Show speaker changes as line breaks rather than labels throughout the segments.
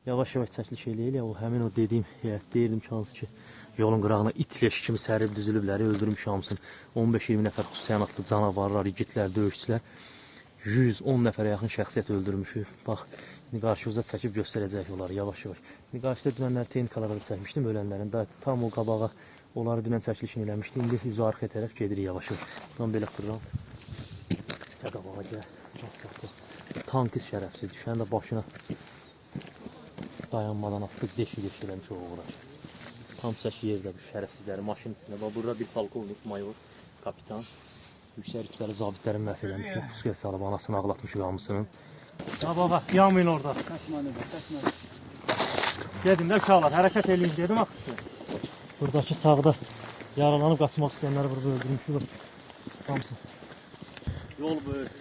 Yavaş-yavaş çəkiliş eləyir ya, o həmin o dediyim heyət deyirdim ki, hansı ki yolun qırağına itleş kimi sərib düzülüblər, öldürmüş hamısını. 15-20 nəfər xüsusi təyinatlı canavarlar, igidlər, döyüşçülər 110 nəfərə yaxın şəxsiyyət öldürmüşük. Bax, indi qarşımıza çəkib göstərəcək onları yavaş-yavaş. İndi qarşıda dünənləri texnikalara da çəkmişdim ölənlərin. Tam o qabağa onları dünən çəkilişini eləmişdim. İndi üzü arxa tərəf gedirik yavaş-yavaş. Buradan belə qırıram. Qabağa gəl. Tankist şərəfsiz düşən də başına dayanmadan atdık, deşik eləmiş o uğraş. Tam çəki yerdə bu şərəfsizləri maşın içində. Bax, burada bir polkovnik, mayor, kapitan, yüksək rütbəli zabitlərin məhv eləmişdir. Puskaya salıb anasını ağlatmışıq hamısının. Bax, yanmayın orada. Dedim də uşaqlar, hərəkət eləyin dedim axısı. Buradakı sağda yaralanıb qaçmaq istəyənləri burada öldürmüşük. Hamısı. Yol böyük.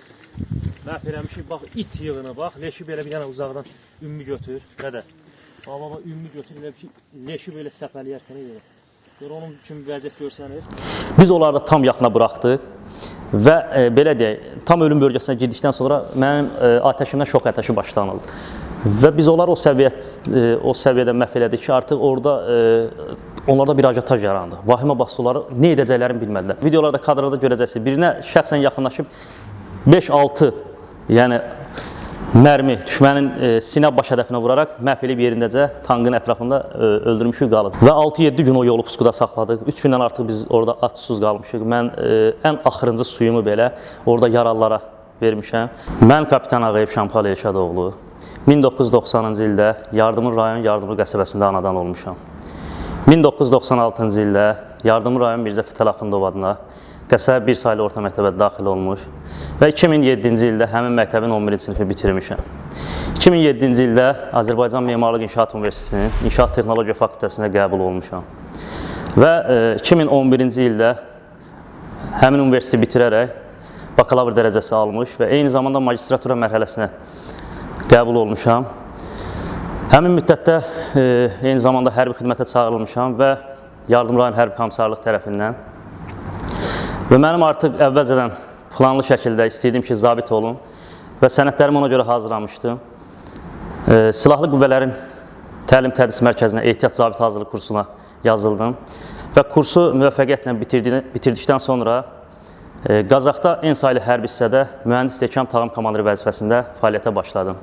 Məhv eləmişik, bax, it yığını, bax, leşi belə bir dənə uzaqdan ümmü götür, qədə. Baba, ümmü götür, elə ki, leşi belə səpəliyərsən, elə. Gör, onun üçün vəziyyət görsənir.
Biz onları da tam yaxına buraxdıq və belə deyək, tam ölüm bölgəsinə girdikdən sonra mənim atəşimdən şok atəşi başlanıldı. Və biz onları o səviyyədə məhv elədik ki, artıq orada onlarda bir ajataj yarandı. Vahimə bastı, onları nə edəcəklərini bilmədilər. Videolarda, kadrlarda görəcəksiniz. Birinə şəxsən yaxınlaşıb 5-6 yəni mərmi düşmənin sinə baş hədəfinə vuraraq məhv eləyib yerindəcə tankın ətrafında öldürmüşük qalıb. Və 6-7 gün o yolu puskuda saxladıq. 3 gündən artıq biz orada aç susuz qalmışıq. Mən ən axırıncı suyumu belə orada yaralılara vermişəm. Mən kapitan Ağayev Şamxal Elşadoğlu 1990-cı ildə Yardımlı rayon Yardımlı qəsəbəsində anadan olmuşam. 1996-cı ildə Yardımlı rayon Mirzə Fətəl Axundov adına Qəsəbə 1 saylı orta məktəbə daxil olmuş və 2007-ci ildə həmin məktəbin 11-ci sinifi bitirmişəm. 2007-ci ildə Azərbaycan Memarlıq İnşaat Universitetinin İnşaat Texnologiya Fakültəsinə qəbul olmuşam və 2011-ci ildə həmin universiteti bitirərək bakalavr dərəcəsi almış və eyni zamanda magistratura mərhələsinə qəbul olmuşam. Həmin müddətdə eyni zamanda hərbi xidmətə çağırılmışam və Yardım rayon hərbi komissarlıq tərəfindən və mənim artıq əvvəlcədən planlı şəkildə istəyirdim ki, zabit olum və sənədlərimi ona görə hazırlamışdım. Silahlı qüvvələrin təlim-tədris mərkəzinə ehtiyat zabit hazırlıq kursuna yazıldım və kursu müvəffəqiyyətlə bitirdikdən sonra Qazaxda en saylı hərbi hissədə mühəndis istehkam tağım komandiri vəzifəsində fəaliyyətə başladım.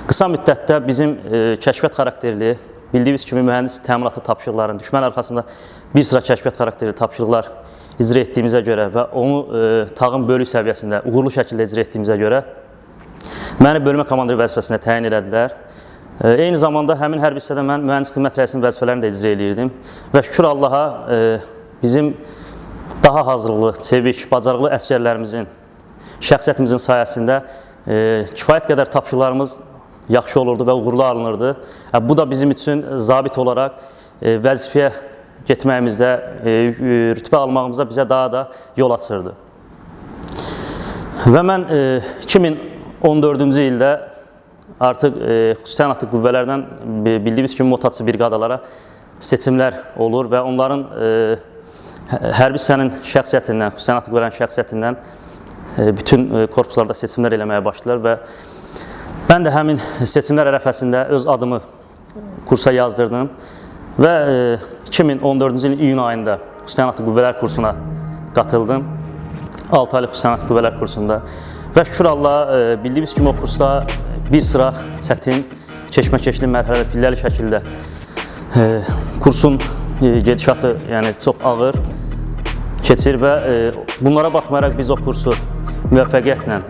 Qısa müddətdə bizim kəşfiyyat xarakterli, bildiyiniz kimi mühəndis təminatlı tapşırıqların, düşmən arxasında bir sıra kəşfiyyat xarakterli tapşırıqlar icra etdiyimizə görə və onu tağım bölük səviyyəsində uğurlu şəkildə icra etdiyimizə görə məni bölmə komandiri vəzifəsinə təyin elədilər. Eyni zamanda həmin hərbi hissədə mən mühəndis xidmət rəisinin vəzifələrini də icra edirdim və şükür Allaha bizim daha hazırlıqlı, çevik, bacarıqlı əsgərlərimizin, şəxsiyyətimizin sayəsində kifayət qədər tapşırıqlarımız yaxşı olurdu və uğurlu alınırdı. Bu da bizim üçün zabit olaraq vəzifəyə getməyimizdə, rütbə almağımızda bizə daha da yol açırdı. Və mən 2014-cü ildə artıq xüsusi təyinatlı qüvvələrdən bildiyiniz kimi motaçı briqadalara seçimlər olur və onların hərbi hissənin şəxsiyyətindən, xüsusi təyinatlı qüvvələrin şəxsiyyətindən bütün korpuslarda seçimlər eləməyə başlayırlar və mən də həmin seçimlər ərəfəsində öz adımı kursa yazdırdım və 2014-cü ilin iyun ayında xüsusi təyinatlı qüvvələr kursuna qatıldım. 6 aylıq xüsusi təyinatlı qüvvələr kursunda və şükür Allah bildiyiniz kimi o kursda bir sıra çətin, keşməkeşli, mərhələli, pilləli şəkildə kursun gedişatı yəni çox ağır keçir və bunlara baxmayaraq biz o kursu müvəffəqiyyətlə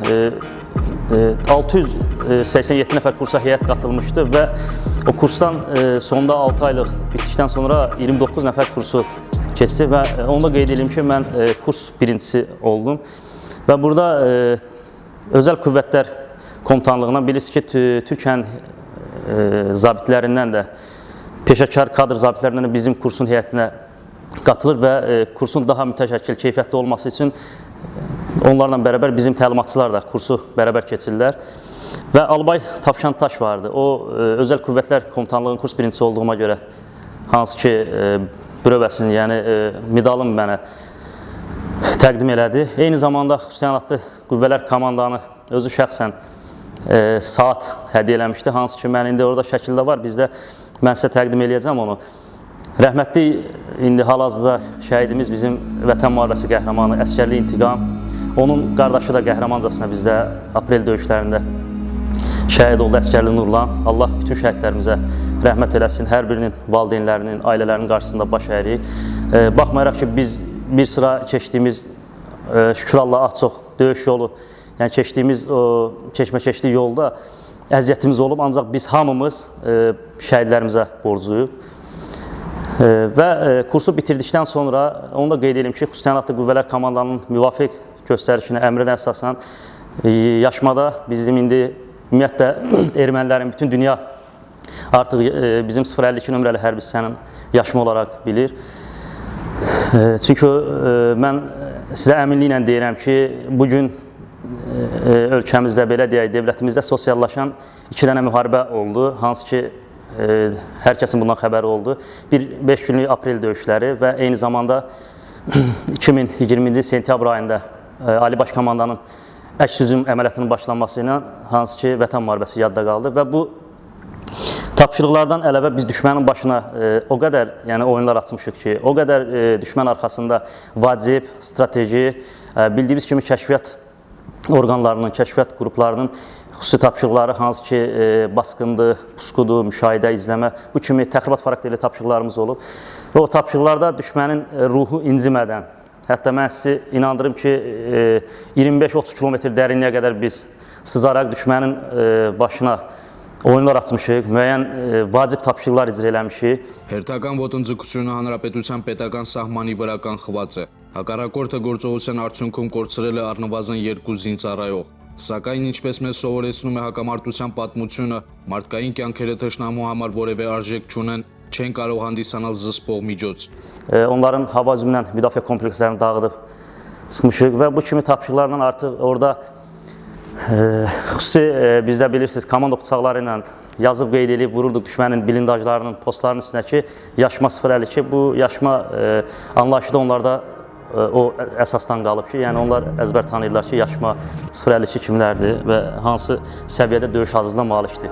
687 nəfər kursa heyət qatılmışdı və o kursdan sonda 6 aylıq bitdikdən sonra 29 nəfər kursu keçdi və onu da qeyd edeyim ki, mən kurs birincisi oldum və burada Özəl Qüvvətlər Komutanlığından bilirsiniz ki, Türkiyənin zabitlərindən də, peşəkar kadr zabitlərindən də bizim kursun heyətinə qatılır və kursun daha mütəşəkkil, keyfiyyətli olması üçün onlarla bərabər bizim təlimatçılar da kursu bərabər keçirlər. Və Albay Tapşantaş vardı. O, Özəl Qüvvətlər Komutanlığının kurs birincisi olduğuma görə hansı ki, bürövəsini, yəni medalım mənə təqdim elədi. Eyni zamanda xüsusi təyinatlı qüvvələr komandanı özü şəxsən saat hədiyyə eləmişdi. Hansı ki, mən indi orada şəkildə var. Mən sizə təqdim eləyəcəm onu. Rəhmətli indi hal-hazırda şəhidimiz bizim Vətən müharibəsi qəhrəmanı, Əsgərlik İntiqam. Onun qardaşı da qəhrəmancasına bizdə aprel döyüşlərində şəhid oldu, Əsgərli Nurlan. Allah bütün şəhidlərimizə rəhmət eləsin, hər birinin valideynlərinin, ailələrinin qarşısında baş əyirik. Baxmayaraq ki, biz bir sıra keçdiyimiz, şükür Allah, az-çox döyüş yolu, yəni keçdiyimiz o keçmə-keçdiyi yolda əziyyətimiz olub, ancaq biz hamımız şəhidlərimizə borcluyuq. Və kursu bitirdikdən sonra onu da qeyd edeyim ki, Xüsusi Təyinatlı Qüvvələr Komandanının müvafiq göstərişinə, əmrinə əsasən yaşmada bizim indi ümumiyyətlə ermənilərin bütün dünya artıq bizim 052 nömrəli hərbi hissənin yaşma olaraq bilir. Çünki mən sizə əminliklə deyirəm ki, bugün ölkəmizdə, belə deyək, devlətimizdə sosiallaşan 2 dənə müharibə oldu, hansı ki, hər kəsin bundan xəbəri oldu. 5 günlük aprel döyüşləri və eyni zamanda 2020-ci sentyabr ayında Ali Baş Komandanın əks hücum əməliyyatının başlanması ilə hansı ki, Vətən müharibəsi yadda qaldı və bu tapşırıqlardan əlavə biz düşmənin başına o qədər oyunlar açmışıq ki, o qədər düşmən arxasında vacib, strateji, bildiyimiz kimi kəşfiyyat orqanlarının, kəşfiyyat qruplarının xüsusi tapşırıqları, hansı ki, basqındır, pusqudur, müşahidə, izləmə, bu kimi təxribat xarakterli tapşırıqlarımız olub. Və o tapşırıqlarda düşmənin ruhu incimədən, hətta mən sizi inandırım ki, 25-30 kilometr dərinliyə qədər biz sızaraq düşmənin başına oyunlar açmışıq, müəyyən vacib tapşırıqlar icra eləmişik.
Հերթական ոտնձգությունը հանրապետության պետական սահմանի վրա կանխված է։ Հակառակորդը գործողության արդյունքում կորցրել է առնվազն 2 զինծառայող։ Սակայն ինչպես մեզ սովորեցնում է հակամարտության պատմությունը, մարդկային կյանքերը թշնամու համար որևէ արժեք չունեն, չեն կարող հանդիսանալ զսպող միջոց։
Onların hava hücumundan müdafiə komplekslərini dağıdıb çıxmışıq və bu kimi tapşırıqlarla artıq orada xüsusi bizdə bilirsiniz, komando bıçaqları ilə yazıb qeyd edib vururduq düşmənin blindajlarının, postlarının üstündəki yaşma 052. Bu yaşma anlayışı da onlarda o əsasdan qalıb ki, yəni onlar əzbər tanıyırlar ki, yaşma 052 kimlərdir və hansı səviyyədə döyüş hazırlığına malikdir.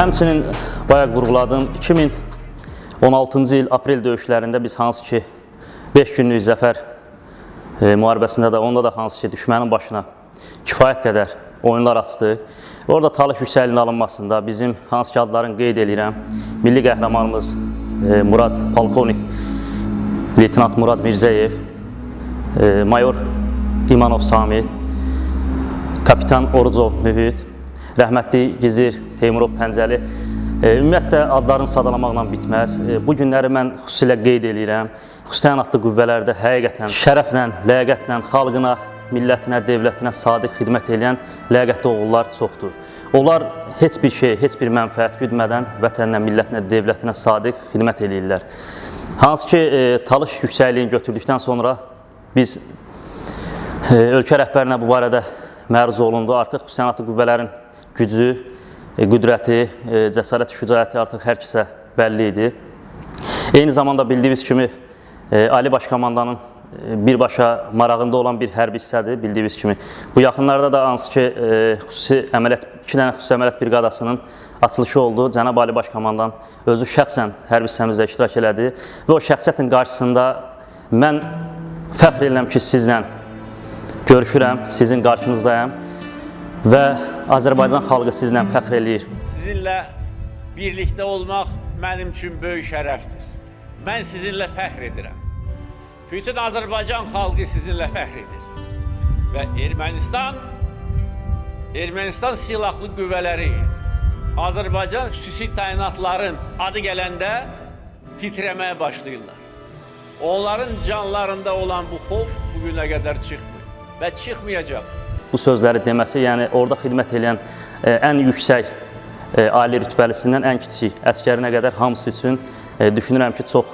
Həmçinin bayaq vurğuladığım 2016-cı il aprel döyüşlərində biz hansı ki 5 günlük zəfər müharibəsində də onda da hansı ki düşmənin başına kifayət qədər oyunlar açdıq. Orada Talış yüksəkliyinin alınmasında bizim hansı ki adlarını qeyd edirəm, milli qəhrəmanımız Murad, polkovnik leytenant Murad Mirzəyev, mayor İmanov Samid, kapitan Orucov Mühit, rəhmətli Gizir Teymurov Pəncəli, ümumiyyətlə adlarını sadalamaqla bitməz. Bu günləri mən xüsusilə qeyd edirəm. Xüsusi təyinatlı qüvvələrdə həqiqətən şərəflə, ləyaqətlə xalqına, millətinə, devlətinə sadiq xidmət edən ləyaqətli oğullar çoxdur. Onlar heç bir şey, heç bir mənfəət güdmədən vətəninə, millətinə, devlətinə sadiq xidmət edirlər. Hansı ki, Talış yüksəkliyini götürdükdən sonra biz ölkə rəhbərinə bu barədə məruz olundu. Artıq xüsusi təyinatlı qüvvələrin gücü, qüdrəti, cəsarət, şücaəti artıq hər kəsə bəlli idi. Eyni zamanda bildiyiniz kimi Ali Baş Komandanın birbaşa marağında olan bir hərbi hissədir, bildiyiniz kimi. Bu yaxınlarda da hansı ki, xüsusi əməliyyat, 2 dənə xüsusi əməliyyat briqadasının açılışı oldu. Cənab Ali Baş Komandan özü şəxsən hərbi hissəmizdə iştirak elədi və o şəxsiyyətin qarşısında mən fəxr edirəm ki, sizlə görüşürəm, sizin qarşınızdayım və Azərbaycan xalqı sizlə fəxr eləyir.
Sizinlə birlikdə olmaq mənim üçün böyük şərəfdir. Mən sizinlə fəxr edirəm. Bütün Azərbaycan xalqı sizinlə fəxr edir. Və Ermənistan silahlı qüvvələri, Azərbaycan xüsusi təyinatların adı gələndə titrəməyə başlayırlar. Onların canlarında olan bu xof bugünə qədər çıxmır və çıxmayacaq.
Bu sözləri deməsi, yəni orada xidmət edən ən yüksək ali rütbəlisindən ən kiçik əskərinə qədər hamısı üçün düşünürəm ki, çox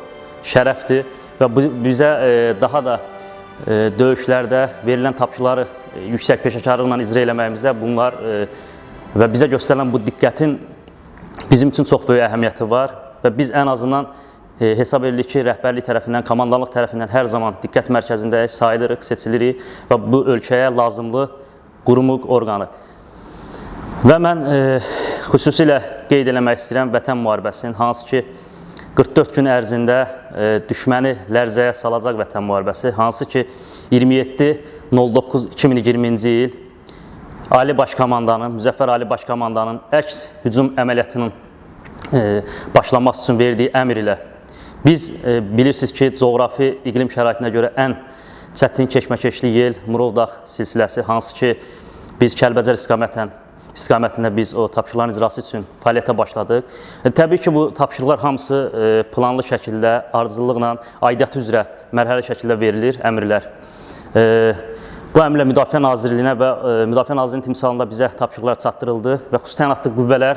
şərəfdir və bizə daha da döyüşlərdə verilən tapşırıqları yüksək peşəkarlıqla icra eləməyimizdə bunlar və bizə göstərilən bu diqqətin bizim üçün çox böyük əhəmiyyəti var və biz ən azından hesab edirik ki, rəhbərlik tərəfindən, komandanlıq tərəfindən hər zaman diqqət mərkəzindəyik, sayılırıq, seçilirik və bu ölkəyə lazımlı qurumuq orqanı. Və mən xüsusilə qeyd eləmək istəyirəm Vətən müharibəsinin, hansı ki 44 gün ərzində düşməni lərzəyə salacaq Vətən müharibəsi, hansı ki 27.09.2020-ci il Ali Baş Komandanın, Müzəffər Ali Baş Komandanın əks hücum əməliyyatının başlanması üçün verdiyi əmr ilə biz bilirsiniz ki, coğrafi iqlim şəraitinə görə ən çətin keşməkeşli yel Murovdağ silsiləsi, hansı ki biz Kəlbəcər istiqamətində biz o tapşırıqların icrası üçün fəaliyyətə başladıq. Təbii ki, bu tapşırıqlar hamısı planlı şəkildə, ardıcıllıqla, aidiyyatı üzrə mərhələ şəkildə verilir, əmrlər. Bu əmrlə Müdafiə Nazirliyinə və Müdafiə Nazirliyinin timsalında bizə tapşırıqlar çatdırıldı və xüsusi təyinatlı qüvvələr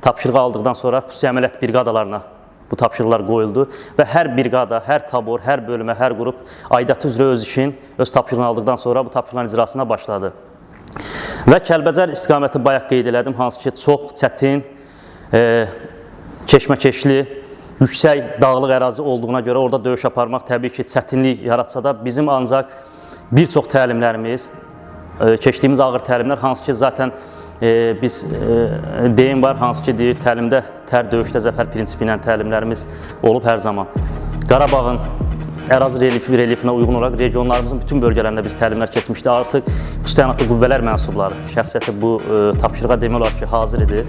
tapşırığı aldıqdan sonra xüsusi əməliyyat briqadalarına bu tapşırıqlar qoyuldu və hər briqada, hər tabor, hər bölmə, hər qrup aidiyyatı üzrə öz işin, öz tapşırığını aldıqdan sonra bu tapşırıqların icrasına başladı. Və Kəlbəcər istiqaməti bayaq qeyd elədim, hansı ki çox çətin, keşməkeşli, yüksək dağlıq ərazi olduğuna görə orada döyüş aparmaq təbii ki çətinlik yaratsa da bizim ancaq bir çox təlimlərimiz, keçdiyimiz ağır təlimlər, hansı ki zaten biz deyim var, hansı ki deyir təlimdə tər döyüşdə zəfər prinsipi ilə təlimlərimiz olub hər zaman. Qarabağın ərazi relyefinə uyğun olaraq regionlarımızın bütün bölgələrində biz təlimlər keçmişdi. Artıq xüsusi təyinatlı qüvvələr mənsubları, şəxsiyyəti bu tapşırığa demək olar ki hazır idi.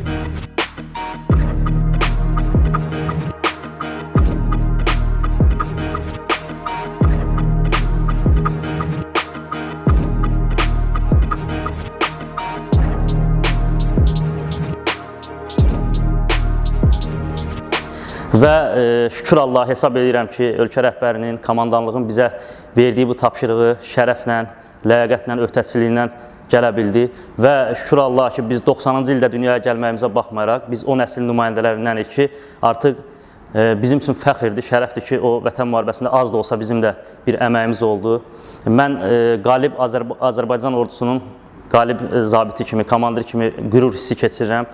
Və şükür Allah hesab edirəm ki, ölkə rəhbərinin, komandanlığın bizə verdiyi bu tapşırığı şərəflə, ləyaqətlə, öhdəçiliyinlə gələ bildi və şükür Allah ki, biz 90-cı ildə dünyaya gəlməyimizə baxmayaraq, biz o nəsil nümayəndələrindənik ki, artıq bizim üçün fəxirdir, şərəfdir ki, o Vətən müharibəsində az da olsa bizim də bir əməyimiz oldu. Mən qalib Azərbaycan ordusunun qalib zabiti kimi, komandir kimi qürur hissi keçirirəm.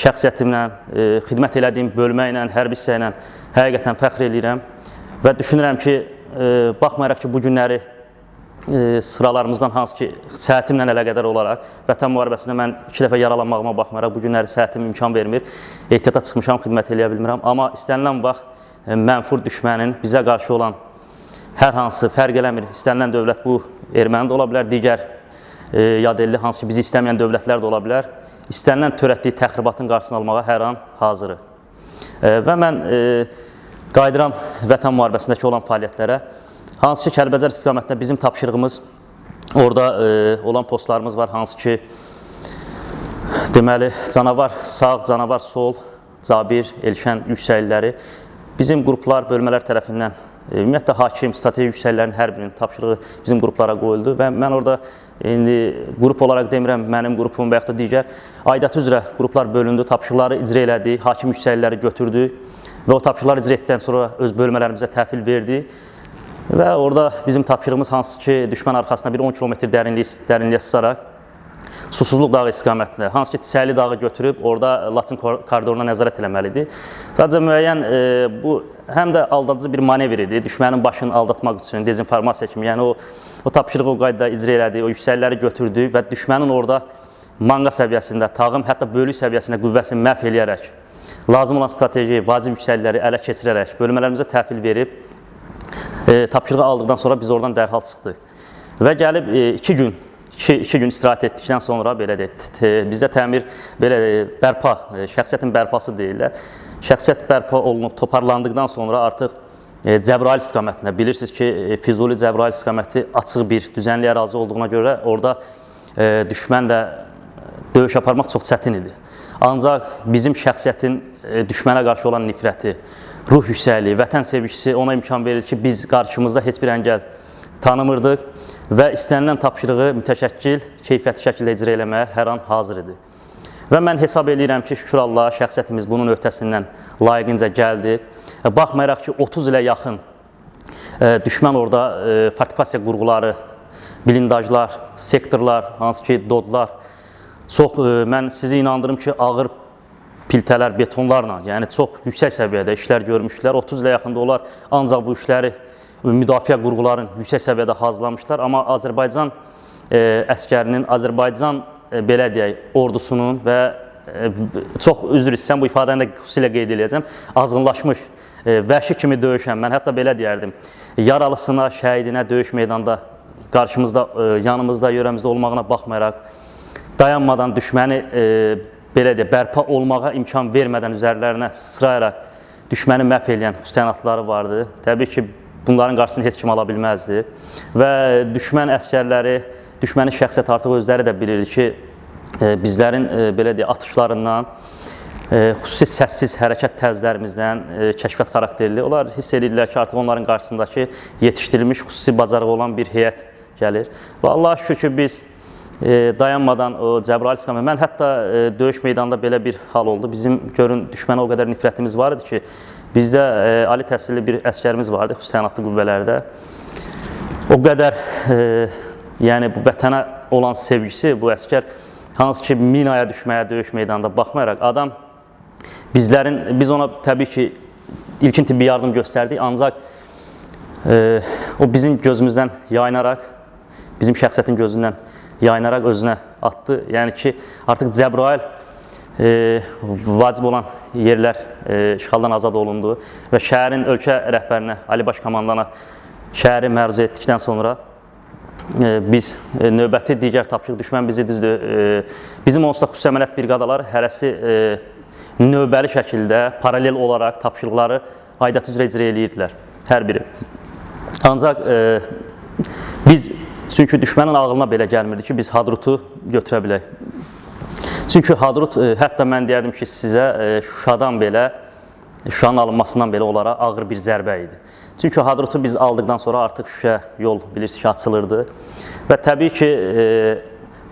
Şəxsiyyətimlə, xidmət elədiyim bölmə ilə, hərbi hissə ilə həqiqətən fəxr edirəm və düşünürəm ki, baxmayaraq ki, bu günləri sıralarımızdan hansı ki, səhətimlə əlaqədar olaraq Vətən müharibəsində mən 2 dəfə yaralanmağıma baxmayaraq bu günləri səhətim imkan vermir, ehtiyata çıxmışam, xidmət eləyə bilmirəm. Amma istənilən vaxt mənfur düşmənin bizə qarşı olan hər hansı fərq eləmir, istənilən dövlət bu erməni də ola bilər, digər yadelli, hansı ki, bizi istəməyən dövlətlər də ola bilər. İstənilən törətdiyi təxribatın qarşısını almağa hər an hazırıq. Və mən qayıdıram Vətən müharibəsindəki olan fəaliyyətlərə. Hansı ki, Kəlbəcər istiqamətində bizim tapşırığımız, orada olan postlarımız var, hansı ki, deməli, canavar sağ, canavar sol, Cabir, Elşən yüksəkləri bizim qruplar, bölmələr tərəfindən, ümumiyyətlə hakim, strateji yüksəklərin hər birinin tapşırığı bizim qruplara qoyuldu və mən orada indi qrup olaraq demirəm, mənim qrupum və yaxud da digər aidiyyatı üzrə qruplar bölündü, tapşırıqları icra elədi, hakim yüksəkləri götürdü və o tapşırıqları icra etdikdən sonra öz bölmələrimizə təhvil verdi və orada bizim tapşırığımız hansı ki, düşmən arxasına bir 10 kilometr dərinliyə sızaraq Susuzluq dağı istiqamətində, hansı ki, Çisəli dağı götürüb orada Laçın koridoruna nəzarət eləməlidir. Sadəcə müəyyən bu həm də aldadıcı bir manevr idi, düşmənin başını aldatmaq üçün, dezinformasiya kimi, yəni o tapşırığı o qaydada icra elədi, o yüksəkləri götürdü və düşmənin orada manqa səviyyəsində, tağım, hətta bölük səviyyəsində qüvvəsini məhv eləyərək, lazım olan strateji, vacib yüksəkləri ələ keçirərək, bölmələrimizə təhvil verib, tapşırığı aldıqdan sonra biz oradan dərhal çıxdıq. Və gəlib 2 2 gün istirahət etdikdən sonra belə bizdə təmir belə bərpa, şəxsiyyətin bərpası deyirlər. Şəxsiyyət bərpa olunub toparlandıqdan sonra artıq Cəbrayıl istiqamətində bilirsiniz ki, Füzuli Cəbrayıl istiqaməti açıq bir düzənli ərazi olduğuna görə orada düşmənlə döyüş aparmaq çox çətin idi. Ancaq bizim şəxsiyyətin düşmənə qarşı olan nifrəti, ruh yüksəkliyi, vətən sevgisi ona imkan verir ki, biz qarşımızda heç bir əngəl tanımırdıq və istənilən tapşırığı mütəşəkkil, keyfiyyətli şəkildə icra eləməyə hər an hazır idi. Və mən hesab edirəm ki, şükür Allaha, şəxsiyyətimiz bunun öhdəsindən layiqincə gəldi. Baxmayaraq ki, 30 ilə yaxın düşmən orada fortifikasiya qurğuları, blindajlar, sektorlar, hansı ki, dodlar, çox, mən sizi inandırım ki, ağır piltələr, betonlarla, yəni çox yüksək səviyyədə işlər görmüşlər. 30 ilə yaxında onlar ancaq bu işləri müdafiə qurğuların yüksək səviyyədə hazırlamışlar. Amma Azərbaycan əskərinin, Azərbaycan belə deyək, ordusunun və çox üzr istəyirəm, bu ifadəni də xüsusilə qeyd edəcəm, azğınlaşmış, vəhşi kimi döyüşən, mən hətta belə deyərdim, yaralısına, şəhidinə döyüş meydanda qarşımızda, yanımızda, yörəmizdə olmağına baxmayaraq, dayanmadan düşməni belə deyək, bərpa olmağa imkan vermədən üzərlərinə sıçrayaraq düşməni məhv edən xüsusiyyətləri vardı. Təbii ki, bunların qarşısını heç kim ala bilməzdi və düşmən əskərləri, düşmənin şəxsiyyəti artıq özləri də bilirdi ki, bizlərin belə deyək, atışlarından, xüsusi səssiz hərəkət tərzlərimizdən, kəşfiyyat xarakterli, onlar hiss edirlər ki, artıq onların qarşısındakı yetişdirilmiş, xüsusi bacarığı olan bir heyət gəlir. Və Allah'a şükür ki, biz dayanmadan o Cəbrayıl istiqamətində, mən hətta döyüş meydanında belə bir hal oldu. Bizim görün düşmənə o qədər nifrətimiz var idi ki, bizdə ali təhsilli bir əskərimiz vardı xüsusi təyinatlı qüvvələrdə. O qədər yəni bu vətənə olan sevgisi, bu əskər hansı ki minaya düşməyə döyüş meydanında baxmayaraq adam biz ona təbii ki ilkin tibbi yardım göstərdik, ancaq o bizim gözümüzdən yayınaraq, bizim şəxsiyyətin gözündən yayınaraq özünə atdı. Yəni ki, artıq Cəbrayıl vacib olan yerlər işğaldan azad olundu və şəhərin ölkə rəhbərinə, Ali Baş Komandana şəhəri məruzə etdikdən sonra biz növbəti digər tapşırıq düşmən bizi düzdür. Bizim onsuz da xüsusi əməliyyat briqadaları hərəsi növbəli şəkildə, paralel olaraq tapşırıqları aidiyyatı üzrə icra edirdilər, hər biri. Ancaq biz, çünki düşmənin ağlına belə gəlmirdi ki, biz Hadrutu götürə bilək. Çünki Hadrut, hətta mən deyərdim ki, sizə Şuşadan belə, Şuşanın alınmasından belə onlara ağır bir zərbə idi. Çünki Hadrutu biz aldıqdan sonra artıq Şuşa yol bilirsiniz ki, açılırdı. Və təbii ki,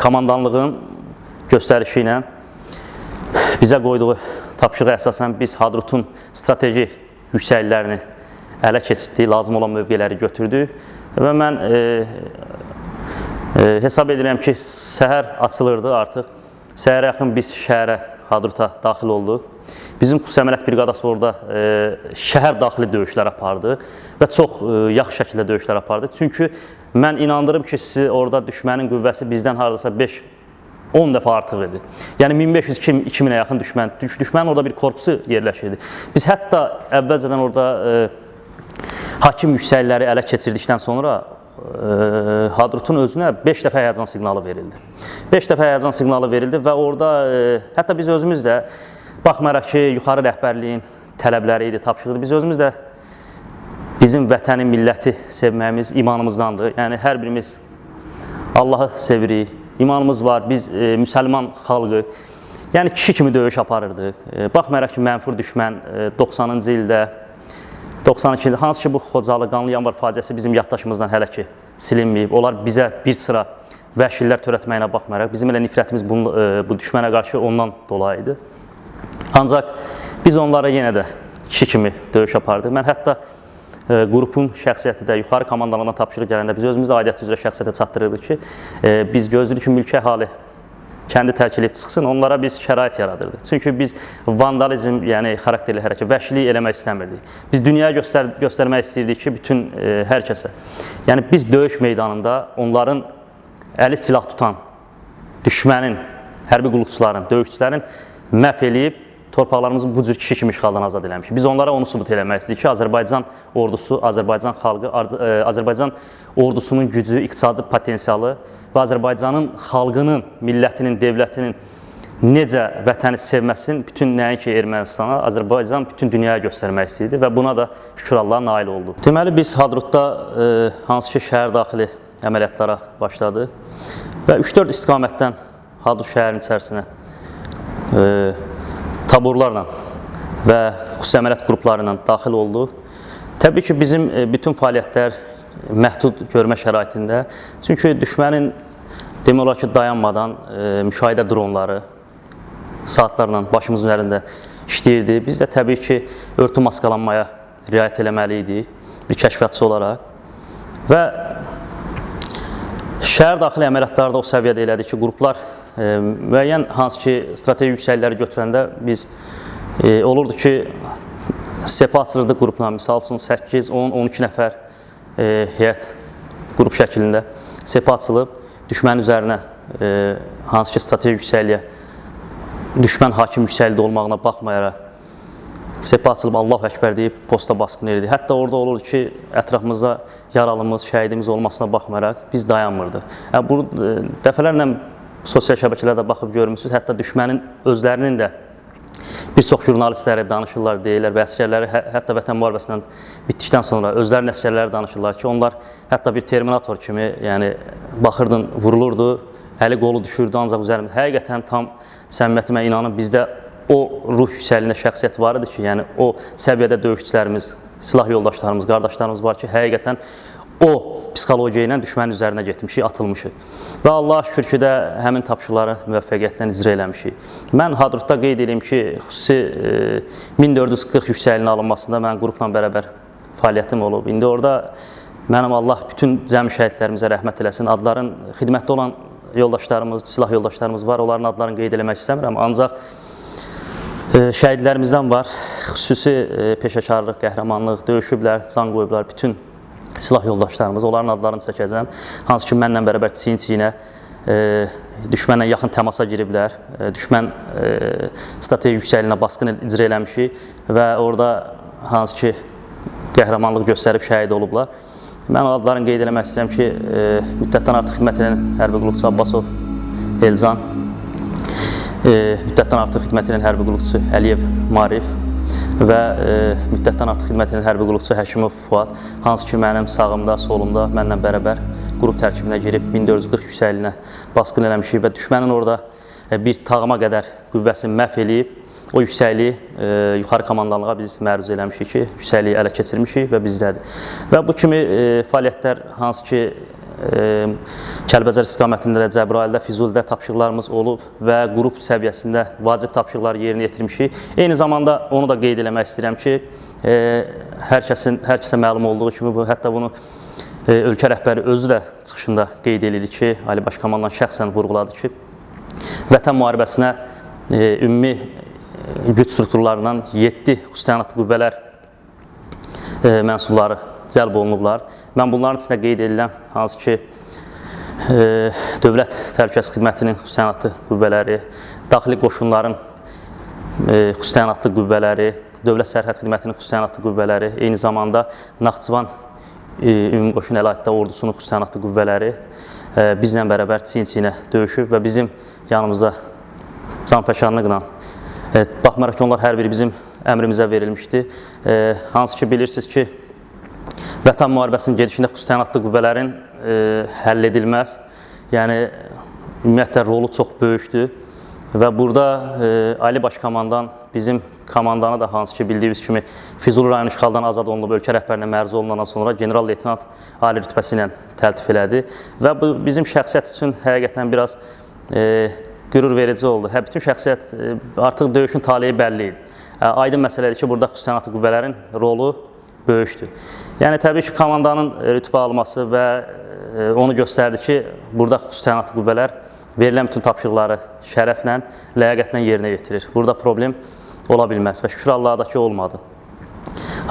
komandanlığın göstərişi ilə bizə qoyduğu tapşırığa əsasən biz Hadrutun strateji yüksəkliklərini ələ keçirdik, lazım olan mövqeləri götürdük. Və mən hesab edirəm ki, səhər açılırdı artıq. Səhərə yaxın biz şəhərə, Hadruta daxil olduq. Bizim xüsusi əməliyyat briqadası orada şəhər daxili döyüşlər apardı və çox yaxşı şəkildə döyüşlər apardı. Çünki mən inandırım ki, orada düşmənin qüvvəsi bizdən haradasa 5-10 dəfə artıq idi. Yəni 1500-2000-ə yaxın düşmənin orada bir korpusu yerləşirdi. Biz hətta əvvəlcədən orada hakim yüksəkləri ələ keçirdikdən sonra Hadrutun özünə 5 dəfə həyəcan siqnalı verildi. 5 dəfə həyəcan siqnalı verildi və orada hətta biz özümüz də, baxmayaraq ki, yuxarı rəhbərliyin tələbləri idi, tapşırıqdı, biz özümüz də bizim vətəni, milləti sevməyimiz imanımızdandır. Yəni, hər birimiz Allahı sevirik, imanımız var, biz müsəlman xalqı, yəni kişi kimi döyüş aparırdıq. Baxmayaraq ki, mənfur düşmən 90-cı ildə, 92-də, hansı ki bu Xocalı qanlı yanvar faciəsi bizim yaddaşımızdan hələ ki silinməyib. Onlar bizə bir sıra vəhşilər törətməyinə baxmayaraq, bizim elə nifrətimiz bu düşmənə qarşı ondan dolayı idi. Ancaq biz onlara yenə də kişi kimi döyüş apardıq. Mən hətta qrupun şəxsiyyəti də yuxarı komandalarından tapşırıq gələndə biz özümüz də aidiyyatı üzrə şəxsiyyətə çatdırırdıq ki, biz gözləyirik ki, mülki əhali kəndi tərk edib çıxsın, onlara biz şərait yaradırdıq. Çünki biz vandalizm, yəni xarakterli hərəkət, vəhşilik eləmək istəmirdik. Biz dünyaya göstərmək istəyirdik ki, bütün hər kəsə. Yəni biz döyüş meydanında onların əli silah tutan düşmənin, hərbi qulluqçuların, döyüşçülərin məhv eləyib torpaqlarımızı bu cür kişi kimi işğaldan azad eləmişik. Biz onlara onu sübut eləmək istəyirik ki, Azərbaycan ordusu, Azərbaycan xalqı, Azərbaycan ordusunun gücü, iqtisadi potensialı və Azərbaycanın xalqının, millətinin, dövlətinin necə vətəni sevməsin, bütün nəinki Ermənistana, Azərbaycan bütün dünyaya göstərmək istəyirdi və buna da şükür Allah nail oldu. Deməli, biz Hadrutda hansı ki şəhər daxili əməliyyatlara başladıq və 3-4 istiqamətdən Hadrut şəhərinin içərisinə taborlarla və xüsusi əməliyyat qrupları ilə daxil olduq. Təbii ki, bizim bütün fəaliyyətlər məhdud görmə şəraitində, çünki düşmənin demək olar ki, dayanmadan müşahidə dronları saatlarla başımızın üzərində işləyirdi. Biz də təbii ki, örtü maskalanmaya riayət eləməli idik bir kəşfiyyatçı olaraq və şəhər daxili əməliyyatlarda o səviyyədə elədik ki, qruplar müəyyən hansı ki, strateji yüksəklikləri götürəndə biz olurdu ki, sepa açılırdıq qrupla, misal üçün 8, 10, 12 nəfər heyət qrup şəklində sepa açılıb, düşmənin üzərinə hansı ki, strateji yüksəkliyə düşmən hakim yüksəklikdə olmağına baxmayaraq sepa açılıb Allahu Əkbər deyib posta basqın edirdi. Hətta orada olurdu ki, ətrafımızda yaralımız, şəhidimiz olmasına baxmayaraq biz dayanmırdıq. Bu dəfələrlə sosial şəbəkələrdə baxıb görmürsünüz, hətta düşmənin özlərinin də bir çox jurnalistləri danışırlar, deyirlər və əskərləri hətta vətən müharibəsindən bitdikdən sonra özlərinin əskərləri danışırlar ki, onlar hətta bir terminator kimi, yəni baxırdın, vurulurdu, əli qolu düşürdü, ancaq üzərimdə həqiqətən tam səmimiyyətimə inanın, bizdə o ruh yüksəliyində şəxsiyyət var idi ki, yəni o səviyyədə döyüşçülərimiz, silah yoldaşlarımız, qardaşlarımız var ki, həqiqətən o psixologiya ilə düşmənin üzərinə getmişik, atılmışıq. Və Allah şükür ki də həmin tapşırıqları müvəffəqiyyətlə icra eləmişik. Mən Hadrutda qeyd edeyim ki, xüsusi 1440 yüksəkliyinin alınmasında mən qrupla bərabər fəaliyyətim olub. İndi orada mənim Allah bütün cəmi şəhidlərimizə rəhmət eləsin. Adların xidmətdə olan yoldaşlarımız, silah yoldaşlarımız var, onların adlarını qeyd eləmək istəmirəm. Ancaq şəhidlərimizdən var, xüsusi peşəkarlıq, qəhrəmanlıq, döyüşüblər, can qoyublar, bütün silah yoldaşlarımız, onların adlarını çəkəcəm. Hansı ki, mənlə bərabər çiyin-çiyinə düşmənlə yaxın təmasa giriblər, düşmən strateji yüksəkliyinə basqın icra eləmişik və orada hansı ki, qəhrəmanlıq göstərib şəhid olublar. Mən adlarını qeyd eləmək istəyirəm ki, müddətdən artıq xidmət edən hərbi qulluqçu Abbasov Elcan, müddətdən artıq xidmət edən hərbi qulluqçu Əliyev Marif və müddətdən artıq xidmət edən hərbi qulluqçu Həkimov Fuad, hansı ki, mənim sağımda, solumda, mənlə bərabər qrup tərkibinə girib 1440 yüksəkliyinə basqın eləmişik və düşmənin orada bir tağıma qədər qüvvəsini məhv eləyib, o yüksəkliyi yuxarı komandanlığa biz məruz eləmişik ki, yüksəkliyi ələ keçirmişik və bizdədir. Və bu kimi fəaliyyətlər hansı ki, Kəlbəcər istiqamətində, Cəbrayılda, Füzulidə tapşırıqlarımız olub və qrup səviyyəsində vacib tapşırıqları yerinə yetirmişik. Eyni zamanda onu da qeyd eləmək istəyirəm ki, hər kəsə məlum olduğu kimi, hətta bunu ölkə rəhbəri özü də çıxışında qeyd edilir ki, Ali Baş Komandan şəxsən vurğuladı ki, vətən müharibəsinə ümumi güc strukturlarından 7 xüsusi təyinatlı qüvvələr mənsubları cəlb olunublar. Mən bunların içində qeyd edilən hansı ki, Dövlət Təhlükəsizlik Xidmətinin xüsusi təyinatlı qüvvələri, daxili qoşunların xüsusi təyinatlı qüvvələri, Dövlət Sərhəd Xidmətinin xüsusi təyinatlı qüvvələri, eyni zamanda Naxçıvan Ümumi Qoşun Əlahidə Ordusunun xüsusi təyinatlı qüvvələri bizlə bərabər çiyin-çiyinə döyüşüb və bizim yanımızda canfəşanlıqla, baxmayaraq ki, onlar hər biri bizim əmrimizə verilmişdi. Hansı ki, bilirsiniz ki, Vətən müharibəsinin gedişində xüsusi təyinatlı qüvvələrin həll edilməz, yəni ümumiyyətlə rolu çox böyükdür və burada Ali Baş Komandan bizim komandanı da hansı ki, bildiyiniz kimi Füzuli rayonu işğaldan azad olunub, ölkə rəhbərinə məruz olunandan sonra general-leytenant ali rütbəsi ilə təltif elədi və bu bizim şəxsiyyət üçün həqiqətən biraz qürur verici oldu. Bütün şəxsiyyət artıq döyüşün taleyi bəlli idi. Aydın məsələdir ki, burada xüsusi təyinatlı qüvvələrin rolu böyükdür. Yəni, təbii ki, komandanın rütbə alması və onu göstərdi ki, burada xüsusi təyinatlı qüvvələr verilən bütün tapşırıqları şərəflə, ləyaqətlə yerinə yetirir. Burada problem ola bilməz və şükür Allah'a da ki, olmadı.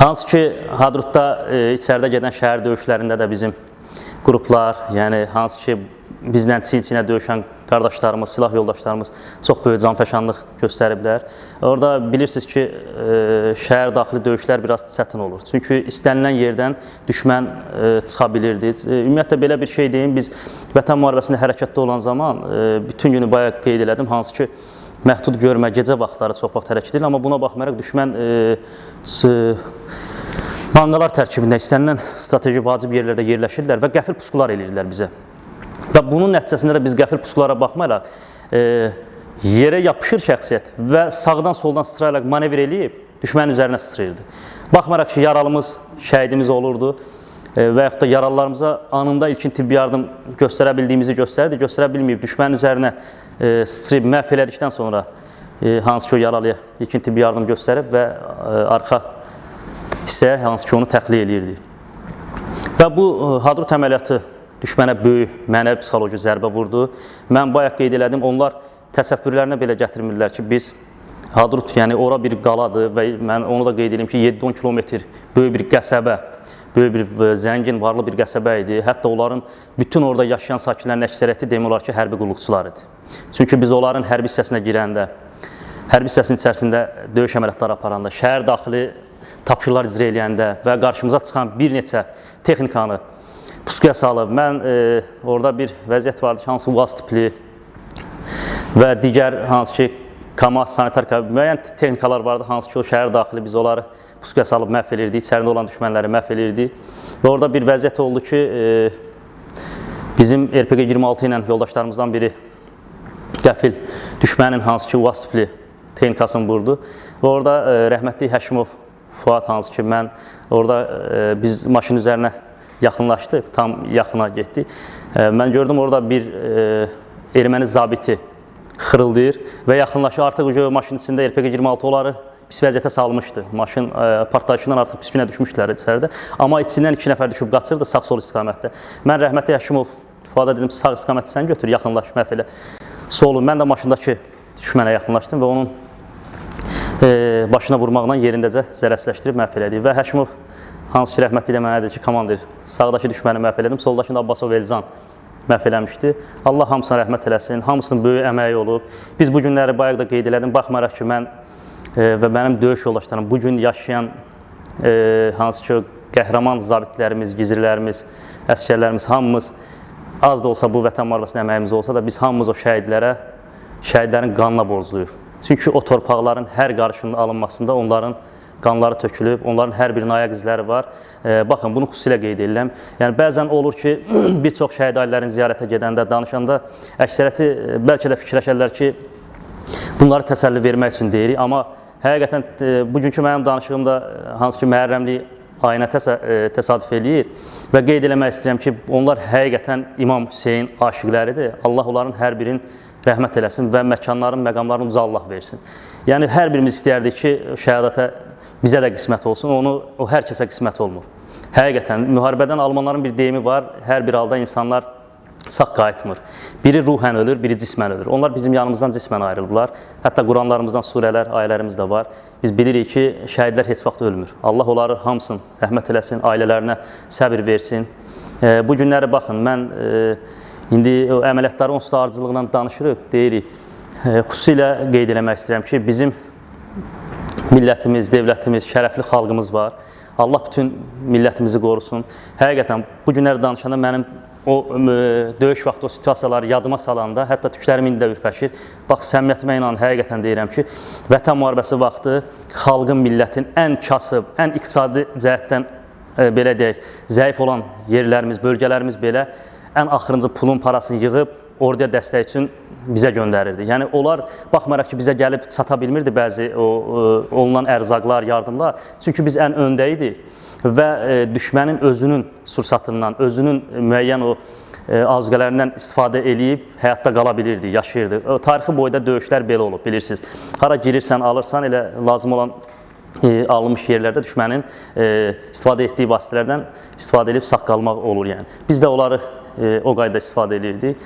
Hansı ki, Hadrutda içəridə gedən şəhər döyüşlərində də bizim qruplar, yəni hansı ki, bizlə çin-çinə döyüşən qardaşlarımız, silah yoldaşlarımız çox böyük canfəşanlıq göstəriblər. Orada bilirsiniz ki, şəhər daxili döyüşlər biraz çətin olur. Çünki istənilən yerdən düşmən çıxa bilirdi. Ümumiyyətlə belə bir şey deyim, biz Vətən müharibəsində hərəkətdə olan zaman bütün günü bayaq qeyd elədim, hansı ki məhdud görmə, gecə vaxtları çox vaxt hərəkət edir, amma buna baxmayaraq düşmən manqalar tərkibində istənilən strateji vacib yerlərdə yerləşirlər və qəfil puskular eləyirdilər bizə. Və bunun nəticəsində də biz qəfil puskulara baxmayaraq yerə yapışır şəxsiyyət və sağdan soldan sırayla manevr eləyib düşmənin üzərinə sıçrayırdı. Baxmayaraq ki, yaralımız, şəhidimiz olurdu və yaxud da yaralılarımıza anında ilkin tibbi yardım göstərə bildiyimizi göstərdi, göstərə bilməyib düşmənin üzərinə sıçrayıb məhv elədikdən sonra hansı ki o yaralıya ilkin tibbi yardım göstərib və arxa hissəyə hansı ki onu təxliyə eləyirdi. Və bu Hadrut əməliyyatı düşmənə böyük mənəvi psixoloji zərbə vurdu. Mən bayaq qeyd elədim, onlar təsəvvürlərinə belə gətirmirlər ki, biz Hadrut, yəni ora bir qaladır və mən onu da qeyd edim ki, 7-10 kilometr böyük bir qəsəbə, böyük bir zəngin, varlı bir qəsəbə idi. Hətta onların bütün orada yaşayan sakinlərin əksəriyyəti demək olar ki, hərbi qulluqçular idi. Çünki biz onların hərbi hissəsinə girəndə, hərbi hissəsinin içərisində döyüş əməliyyatları aparanda, şəhər daxili tapşırıqlar icra eləyəndə və qarşımıza çıxan bir neçə texnikanı puskuya salıb, mən orada bir vəziyyət vardı ki, hansı UAZ tipli və digər hansı ki KAMAZ, sanitar müəyyən texnikalar vardı, hansı ki o şəhər daxili biz onları puskuya salıb məhv elirdik, içərisində olan düşmənləri məhv elirdik. Və orada bir vəziyyət oldu ki, bizim RPG-26 ilə yoldaşlarımızdan biri qəfil düşmənin hansı ki UAZ tipli texnikasını vurdu. Və orada rəhmətli Həşimov Fuad, hansı ki mən orada biz maşın üzərinə yaxınlaşdıq, tam yaxına getdik. Mən gördüm orada bir erməni zabiti xırıldayır və yaxınlaşır. Artıq maşının içində RPG-26 onları pis vəziyyətə salmışdı. Maşın partlayışından artıq pis günə düşmüşdülər içəridə. Amma içindən 2 nəfər düşüb qaçırdı sağ-sol istiqamətdə. Mən rəhmətli Həşimov Fuada dedim, sağ istiqaməti sən götür, yaxınlaş, məhv elə. Solu, mən də maşındakı düşmənə yaxınlaşdım və onun başına vurmaqla yerindəcə zərərsizləşdirib məhv elədik. Və Həşimov, hansı ki rəhmətli ilə mənə dedi ki, komandir, sağdakı düşməni məhv elədim, soldakını Abbasov Elcan məhv eləmişdi. Allah hamısına rəhmət eləsin, hamısının böyük əməyi olub. Biz bu günləri bayaq da qeyd elədim, baxmayaraq ki, mən və mənim döyüş yoldaşlarım, bugün yaşayan hansı ki qəhrəman zabitlərimiz, gizirlərimiz, əskərlərimiz, hamımız az da olsa bu vətən müharibəsində əməyimiz olsa da biz hamımız o şəhidlərə, şəhidlərin qanına borcluyuq. Çünki o torpaqların hər qarışının alınmasında onların qanları tökülüb, onların hər birinin ayaq izləri var. Baxın, bunu xüsusilə qeyd edirəm. Yəni, bəzən olur ki, bir çox şəhid ailələrinin ziyarətə gedəndə, danışanda əksəriyyəti bəlkə də fikirləşərlər ki, bunları təsəlli vermək üçün deyirik. Amma həqiqətən, bugünkü mənim danışığımda hansı ki, Məhərrəmli ayına təsadüf eləyir və qeyd eləmək istəyirəm ki, onlar həqiqətən İmam Hüseyin aşiqləridir. Allah onların hər birinin rəhmət eləsin və məkanların, məqamlarını uca Allah versin. Yəni, hər birimiz istəyərdik ki, şəhadətə bizə də qismət olsun, o hər kəsə qismət olmur. Həqiqətən, müharibədən almanların bir deyimi var, hər bir halda insanlar sağ qayıtmır. Biri ruhən ölür, biri cismən ölür. Onlar bizim yanımızdan cismən ayrılırlar. Hətta Quranlarımızdan surələr, ayələrimiz də var. Biz bilirik ki, şəhidlər heç vaxt ölmür. Allah onları hamısın, rəhmət eləsin, ailələrinə səbir versin. Bu günləri baxın, mən indi əməliyyatların onsuz da ardıcılıqla danışırıq, deyirik. Xüsusilə qeyd eləmək istəyirəm ki, bizim millətimiz, devlətimiz, şərəfli xalqımız var. Allah bütün millətimizi qorusun. Həqiqətən, bu günləri danışanda mənim o döyüş vaxtı o situasiyaları yadıma salanda, hətta tüklərim indi də ürpəşir. Bax, səmimiyyətimə inan, həqiqətən deyirəm ki, vətən müharibəsi vaxtı xalqın, millətin ən kasıb, ən iqtisadi cəhətdən, belə deyək, zəif olan yerlərimiz, bölgələrimiz belə ən axırıncı pulun parasını yığıb, orduya dəstək üçün bizə göndərirdi. Yəni, onlar baxmayaraq ki, bizə gəlib çata bilmirdi bəzi olunan ərzaqlar, yardımlar. Çünki biz ən öndə idik və düşmənin özünün sursatından, özünün müəyyən o azqələrindən istifadə eləyib həyatda qala bilirdi, yaşayırdı. Tarixi boyda döyüşlər belə olub, bilirsiniz. Hara girirsən, alırsan, elə lazım olan alınmış yerlərdə düşmənin istifadə etdiyi vasitələrdən istifadə edib sağ qalmaq olur. Yəni. Biz də onları o qayda istifadə edirdik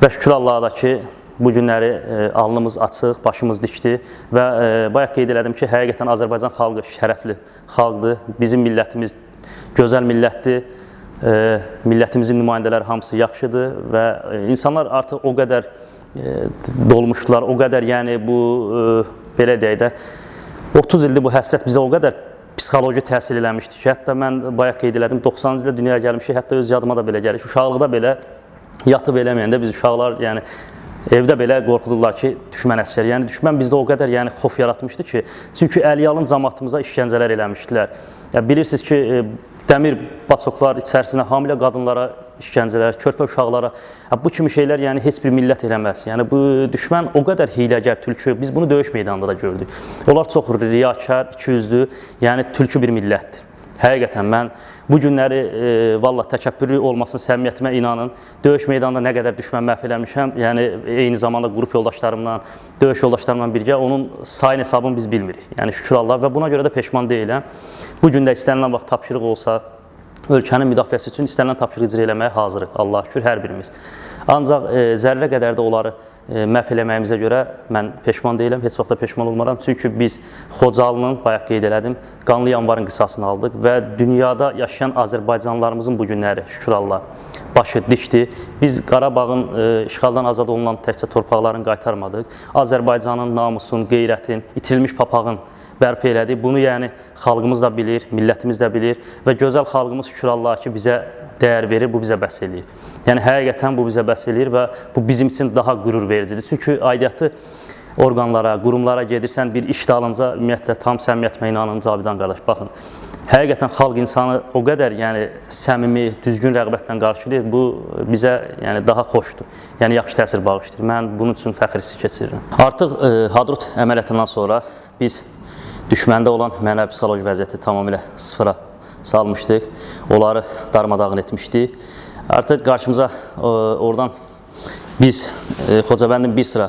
və şükür Allaha da ki, bu günləri alnımız açıq, başımız dikdi və bayaq qeyd elədim ki, həqiqətən Azərbaycan xalqı şərəfli xalqdır. Bizim millətimiz gözəl millətdir. millətimizin nümayəndələri hamısı yaxşıdır və insanlar artıq o qədər dolmuşdular, o qədər yəni bu belə deyək də 30 ildir bu həsrət bizə o qədər psixoloji təsir eləmişdi ki, hətta mən bayaq qeyd elədim 90-cı ildə dünyaya gəlmişik, hətta öz yadıma da belə gəlir. Uşaqlıqda belə yatıb eləməyəndə biz uşaqlar yəni evdə belə qorxudurlar ki, düşmən əsgər. Yəni düşmən bizdə o qədər yəni xof yaratmışdı ki, çünki əlyalın camaatımıza işgəncələr eləmişdilər. Ya bilirsiniz ki, dəmir baçoklar içərisinə hamilə qadınlara işgəncələr, körpə uşaqlara bu kimi şeylər yəni heç bir millət eləməz. Yəni bu düşmən o qədər hiyləgər, tülkü. Biz bunu döyüş meydanında da gördük. Onlar çox riyakar, ikiyüzlü, yəni tülkü bir millətdir. Həqiqətən mən bu günləri valla təkəbbürlü olmasının səmimiyyətimə inanın. Döyüş meydanında nə qədər düşmən məhv eləmişəm, yəni eyni zamanda qrup yoldaşlarımla, döyüş yoldaşlarımla birgə onun sayın hesabını biz bilmirik. Yəni şükür Allah və buna görə də peşman deyiləm. Bu gün də istənilən vaxt tapşırıq olsa, ölkənin müdafiəsi üçün istənilən tapşırıq icra eləməyə hazırıq. Allah şükür hər birimiz. Ancaq zərrə qədər də onları məhv eləməyimizə görə mən peşman deyiləm, heç vaxt da peşman olmaram. Çünki biz Xocalının, bayaq qeyd elədim, qanlı yanvarın qisasını aldıq və dünyada yaşayan Azərbaycanlılarımızın bu günləri, şükür Allah, başı dikdir. Biz Qarabağın işğaldan azad olunan təkcə torpaqlarını qaytarmadıq. Azərbaycanın namusun, qeyrətin, itirilmiş papağın bərpa elədik. Bunu yəni xalqımız da bilir, millətimiz də bilir və gözəl xalqımız şükür Allah ki, bizə dəyər verir, bu bizə bəs eləyir. Yəni həqiqətən bu bizə bəs eləyir və bu bizim üçün daha qürur vericidir. Çünki aidiyyatı orqanlara, qurumlara gedirsən, bir iş dalınca ümumiyyətlə tam səmimiyyətimə inanın Cavidan qardaş. Baxın, həqiqətən xalq insanı o qədər yəni səmimi, düzgün rəğbətlə qarşılayır. Bu bizə yəni daha xoşdur. Yəni yaxşı təsir bağışlayır. Mən bunun üçün fəxr hissi keçirirəm. Artıq Hadrut əməliyyatından sonra biz düşməndə olan mənəvi psixoloji vəziyyəti tamamilə sıfıra salmışdıq. Onları darmadağın etmişdik. Artıq qarşımıza oradan biz Xocabəndin bir sıra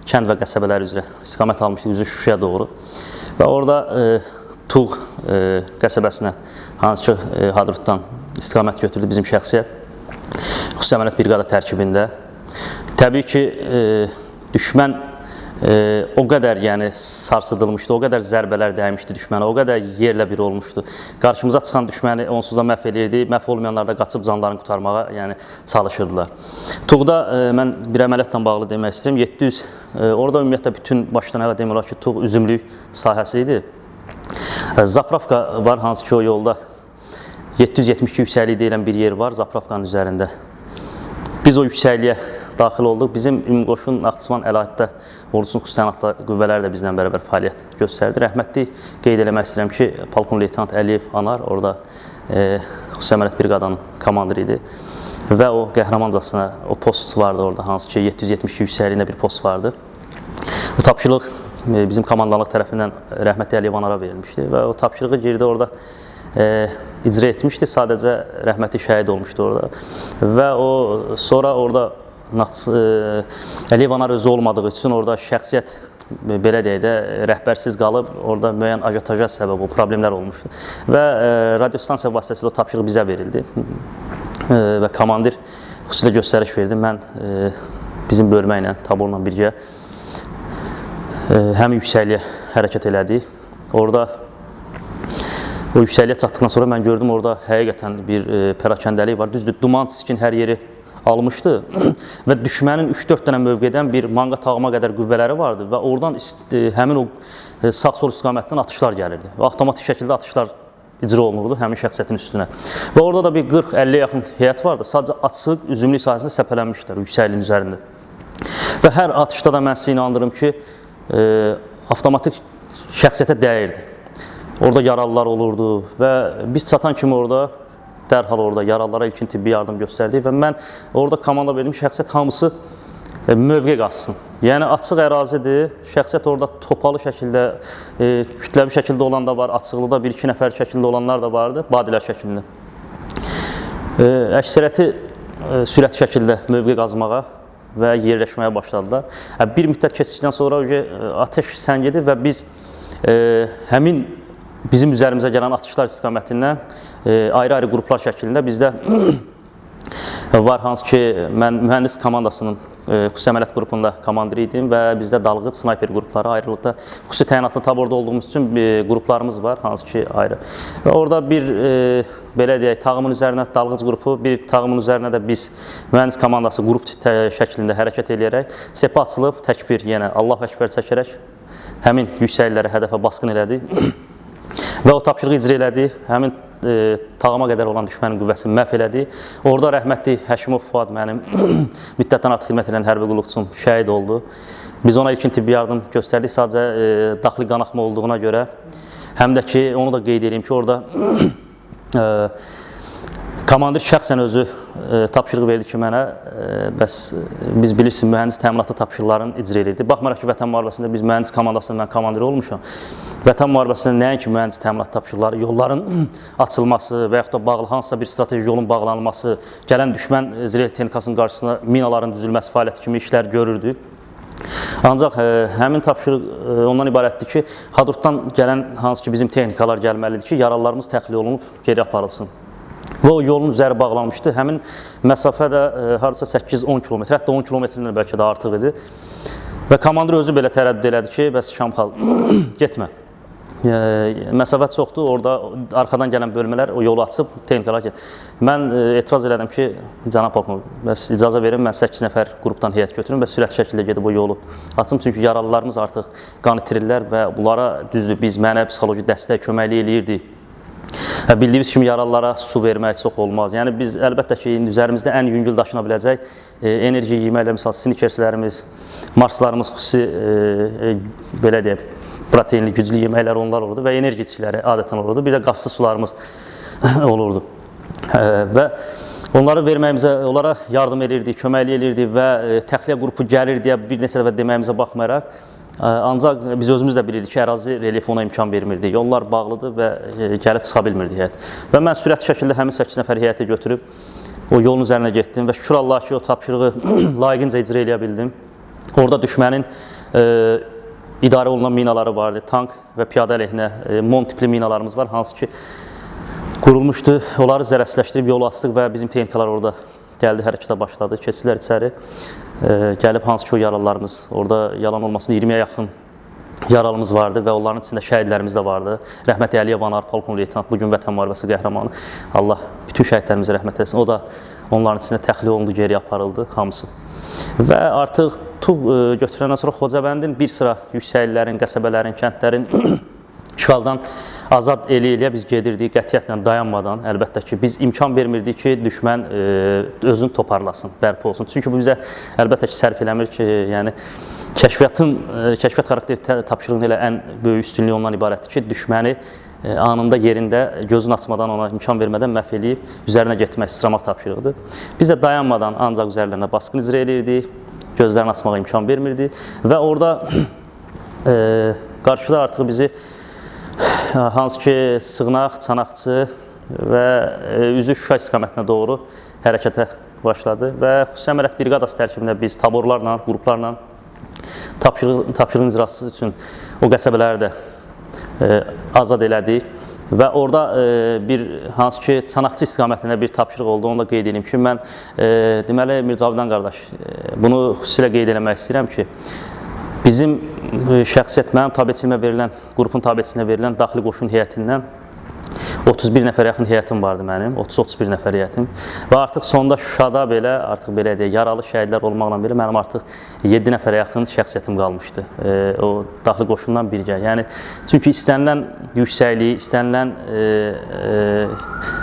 kənd və qəsəbələr üzrə istiqamət almışdıq, üzü Şuşaya doğru. Və orada Tuğ qəsəbəsinə, hansı ki Hadrutdan istiqamət götürdü bizim şəxsiyyət, xüsusi əməliyyat briqada tərkibində. Təbii ki, düşmən o qədər yəni sarsıdılmışdı, o qədər zərbələr dəymişdi düşmənə, o qədər yerlə bir olmuşdu. Qarşımıza çıxan düşməni onsuz da məhv edirdi, məhv olmayanlar da qaçıb canlarını qurtarmağa yəni çalışırdılar. Tuğda mən bir əməliyyatla bağlı demək istəyirəm, 700, orada ümumiyyətlə bütün başdan ayağa demək olar ki, Tuğ üzümlük sahəsi idi. Zapravka var, hansı ki o yolda 772 yüksəkliyi deyilən bir yer var, Zapravkanın üzərində. Biz o yüksəkliyə daxil olduq. Bizim Ümumqoşun Naxçıvan əlahiddə ordusunun xüsusi təyinatlı qüvvələri də bizlə bərabər fəaliyyət göstərdi. Rəhmətli qeyd eləmək istəyirəm ki, Polkovnik Leytenant Əliyev Anar orada xüsusi əməliyyat briqadanın komandiri idi və o qəhrəmancasına o post vardı orada, hansı ki 772 yüksəkliyində bir post vardı. Bu tapşırıq bizim komandanlıq tərəfindən rəhmətli Əliyev Anara verilmişdi və o tapşırığı girdi orada icra etmişdi. Sadəcə rəhmətli şəhid olmuşdu orada və o sonra orada Əliyev Anar özü olmadığı üçün orada şəxsiyyət belə deyək də rəhbərsiz qalıb, orada müəyyən ajataja səbəb o problemlər olmuşdu və radiostansiya vasitəsilə o tapşırıq bizə verildi və komandir xüsusilə göstəriş verdi. Mən bizim bölmə ilə, taborla birgə həm yüksəkliyə hərəkət elədik. Orada o yüksəkliyə çatdıqdan sonra mən gördüm orada həqiqətən bir pərakəndəlik var. Düzdür, duman, çiskin hər yeri almışdı və düşmənin 3-4 dənə mövqedən bir manqa tağıma qədər qüvvələri vardı və oradan həmin o sağ-sol istiqamətdən atışlar gəlirdi. Və avtomatik şəkildə atışlar icra olunurdu həmin şəxsiyyətin üstünə. Və orada da bir 40-50 yaxın heyət vardı. Sadəcə açıq, üzümlük sahəsində səpələnmişlər yüksəkliyin üzərində. Və hər atışda da mən sizə inandırım ki, avtomatik şəxsiyyətə dəyirdi. Orada yaralılar olurdu və biz çatan kimi orada dərhal orada yaralılara ilkin tibbi yardım göstərdik və mən orada komanda verdim, şəxsiyyət hamısı mövqe qaçsın. Yəni açıq ərazidir, şəxsiyyət orada topalı şəkildə, kütləvi şəkildə olan da var, açıqlıda 1-2 nəfər şəkildə olanlar da vardı, badilər şəklində. Əksəriyyəti sürətli şəkildə mövqe qazmağa və yerləşməyə başladılar. Bir müddət keçdikdən sonra atəş səngidi və biz həmin bizim üzərimizə gələn atışlar istiqamətindən ayrı-ayrı qruplar şəklində bizdə var, hansı ki mən mühəndis komandasının xüsusi əməliyyat qrupunda komandir idim və bizdə dalğıc snayper qrupları ayrılıqda xüsusi təyinatlı taborda olduğumuz üçün qruplarımız var, hansı ki ayrı. Və orada bir belə deyək, tağımın üzərinə dalğıc qrupu, bir tağımın üzərinə də biz mühəndis komandası qrup şəklində hərəkət edərək sepə açılıb təkbir yenə Allahu Əkbər çəkərək həmin yüksəklərə hədəfə basqın elədik və o tapşırığı icra elədik. Həmin tağıma qədər olan düşmənin qüvvəsini məhv elədi. Orada rəhmətli Həşimov Fuad mənim müddətdən artıq xidmət edən hərbi qulluqçum şəhid oldu. Biz ona ilkin tibbi yardım göstərdik sadəcə daxili qanaxma olduğuna görə. Həm də ki, onu da qeyd edeyim ki, orada komandir şəxsən özü tapşırıq verdi ki, mənə, bəs biz bilirsin, mühəndis təminatlı tapşırıqların icra edirdi. Baxmayaraq ki, Vətən müharibəsində biz mühəndis komandasında mən komandir olmuşam. Vətən müharibəsində nəinki mühəndis təminatlı tapşırıqları, yolların açılması və yaxud da bağlı hansısa bir strateji yolun bağlanması, gələn düşmən zirehli texnikasının qarşısına minaların düzülməsi fəaliyyəti kimi işlər görürdü. Ancaq həmin tapşırıq ondan ibarətdir ki, Hadrutdan gələn hansı ki bizim texnikalar gəlməlidir ki, yaralılarımız təxliyə olunub geri aparılsın. Və o yolun üzəri bağlanmışdı. Həmin məsafə də harasa 8-10 kilometr, hətta 10 kilometrdən bəlkə də artıq idi. Və komandir özü belə tərəddüd elədi ki, bəs Şamxal, getmə. Məsafə çoxdur, orada arxadan gələn bölmələr o yolu açıb texnikalar gedir. Mən etiraz elədim ki, cənab polkovnik, bəs icazə verin, mən 8 nəfər qrupdan heyət götürüm və sürətli şəkildə gedib o yolu açım. Çünki yaralılarımız artıq qan itirirlər və bunlara düzdür, biz mənə psixoloji dəstək, köməklik eləyirdik. Bildiyimiz kimi yaralılara su vermək çox olmaz. Yəni biz əlbəttə ki, üzərimizdə ən yüngül daşına biləcək enerji yeməklər, misal snikerslərimiz, marslarımız, xüsusi belə deyək, proteinli, güclü yeməklər onlar olurdu və enerji içkiləri adətən olurdu. Bir də qazsız sularımız olurdu. Və onları verməyimizə, onlara yardım edirdik, köməklik edirdik və təxliyə qrupu gəlir deyə bir neçə dəfə deməyimizə baxmayaraq, ancaq biz özümüz də bilirdik ki, ərazi relyefi ona imkan vermirdi. Yollar bağlıdır və gəlib çıxa bilmirdi heyət. Və mən sürətli şəkildə həmin 8 nəfər heyəti götürüb o yolun üzərinə getdim və şükür Allah ki, o tapşırığı layiqincə icra eləyə bildim. Orada düşmənin idarə olunan minaları vardı, tank və piyada əleyhinə mon tipli minalarımız var, hansı ki qurulmuşdu. Onları zərərsizləşdirib yolu açdıq və bizim texnikalar orada gəldi, hərəkətə başladı, keçdilər içəri. Gəlib hansı ki o yaralılarımız, orada yalan olmasın 20-yə yaxın yaralımız vardı və onların içində şəhidlərimiz də vardı. Rəhmətli Əliyev Anar, polkovnik leytenant, bugün Vətən müharibəsi qəhrəmanı. Allah bütün şəhidlərimizə rəhmət etsin. O da onların içində təxliyə olundu, geri aparıldı hamısı. Və artıq götürəndən sonra Xocavəndin bir sıra yüksəklərin, qəsəbələrin, kəndlərin işğaldan azad eləyə biz gedirdik qətiyyətlə dayanmadan. Əlbəttə ki, biz imkan vermirdik ki, düşmən özünü toparlasın, bərpa olsun. Çünki bu bizə əlbəttə ki, sərf eləmir ki, yəni kəşfiyyat xarakterli tapşırığının elə ən böyük üstünlüyü ondan ibarətdir ki, düşməni anında yerində gözünü açmadan ona imkan vermədən məhv eləyib üzərinə getmək, sıçramaq tapşırığıdır. Biz də dayanmadan ancaq üzərlərinə basqın icra edirdik, gözlərini açmağa imkan vermirdik və orada qarşıda artıq bizi hansı ki sığınaq, çanaqçı və üzü Şuşa istiqamətinə doğru hərəkətə başladı və xüsusi əməliyyat briqadası tərkibində biz taborlarla, qruplarla tapşırığın icrası üçün o qəsəbələri də azad elədik və orada bir hansı ki çanaqçı istiqamətində bir tapşırıq oldu, onu da qeyd edeyim ki, mən deməli Mir Cavidan qardaş bunu xüsusilə qeyd eləmək istəyirəm ki, bizim şəxsiyyət, mənim tabiçiliyimə verilən, qrupun tabiçiliyinə verilən daxili qoşun heyətindən 31 nəfər yaxın heyətim vardı mənim, 30-31 nəfər heyətim və artıq sonda Şuşada belə, artıq belə deyək, yaralı şəhidlər olmaqla belə mənim artıq 7 nəfərə yaxın şəxsiyyətim qalmışdı o daxili qoşundan birgə. Yəni, çünki istənilən yüksəkliyi, istənilən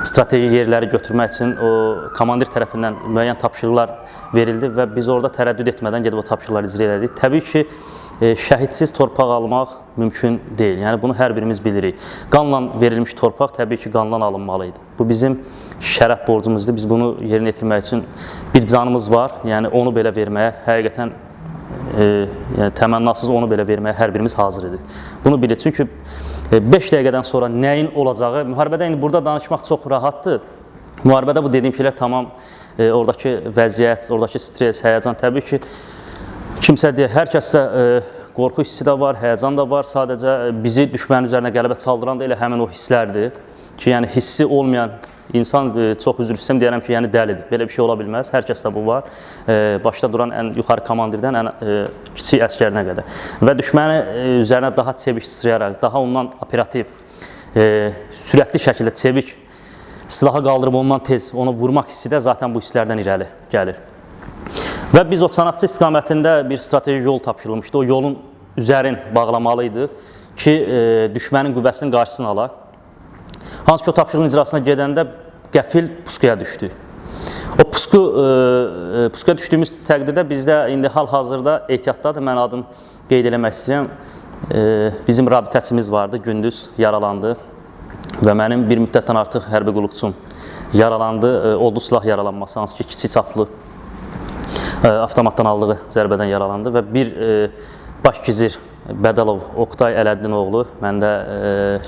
strateji yerləri götürmək üçün o komandir tərəfindən müəyyən tapşırıqlar verildi və biz orada tərəddüd etmədən gedib o tapşırıqları icra elədik. Təbii ki, şəhidsiz torpaq almaq mümkün deyil. Yəni, bunu hər birimiz bilirik. Qanla verilmiş torpaq təbii ki, qanla alınmalıydı. Bu bizim şərəf borcumuzdur. Biz bunu yerinə yetirmək üçün bir canımız var. Yəni, onu belə verməyə, həqiqətən təmənnasız onu belə verməyə hər birimiz hazır idik. Bunu bilir. Çünki 5 dəqiqədən sonra nəyin olacağı, müharibədə indi burada danışmaq çox rahatdır. Müharibədə bu dediyim şeylər tamam, oradakı vəziyyət, oradakı stres, həyəcan təbii ki, kimsə deyir, hər kəsdə qorxu hissi də var, həyəcan da var. Sadəcə bizi düşmənin üzərinə qələbə çaldıran da elə həmin o hisslərdir ki, yəni hissi olmayan İnsan çox üzr istəyirəm deyərəm ki, yəni dəlidir. Belə bir şey ola bilməz. Hər kəsdə bu var. Başda duran ən yuxarı komandirdən ən kiçik əsgərinə qədər. Və düşməni üzərinə daha çevik sıçrayaraq, daha ondan operativ, sürətli şəkildə çevik silahı qaldırıb ondan tez onu vurmaq hissi də zaten bu hisslərdən irəli gəlir. Və biz o Çanaqçı istiqamətində bir strateji yol tapşırılmışdı. O yolun üzərin bağlamalıydı ki, düşmənin qüvvəsinin qarşısını alaq. Hansı ki, o tapşırığın icrasına gedəndə qəfil puskaya düşdü. O puskaya düşdüyümüz təqdirdə bizdə indi hal-hazırda ehtiyatdadır. Mən adını qeyd eləmək istəyirəm. Bizim rabitəçimiz vardı, gündüz yaralandı və mənim bir müddətdən artıq hərbi qulluqçum yaralandı. Odlu silah yaralanması, hansı ki, kiçik çaplı avtomatdan aldığı zərbədən yaralandı və bir başgizir Bədəlov Oqtay Ələddin oğlu məndə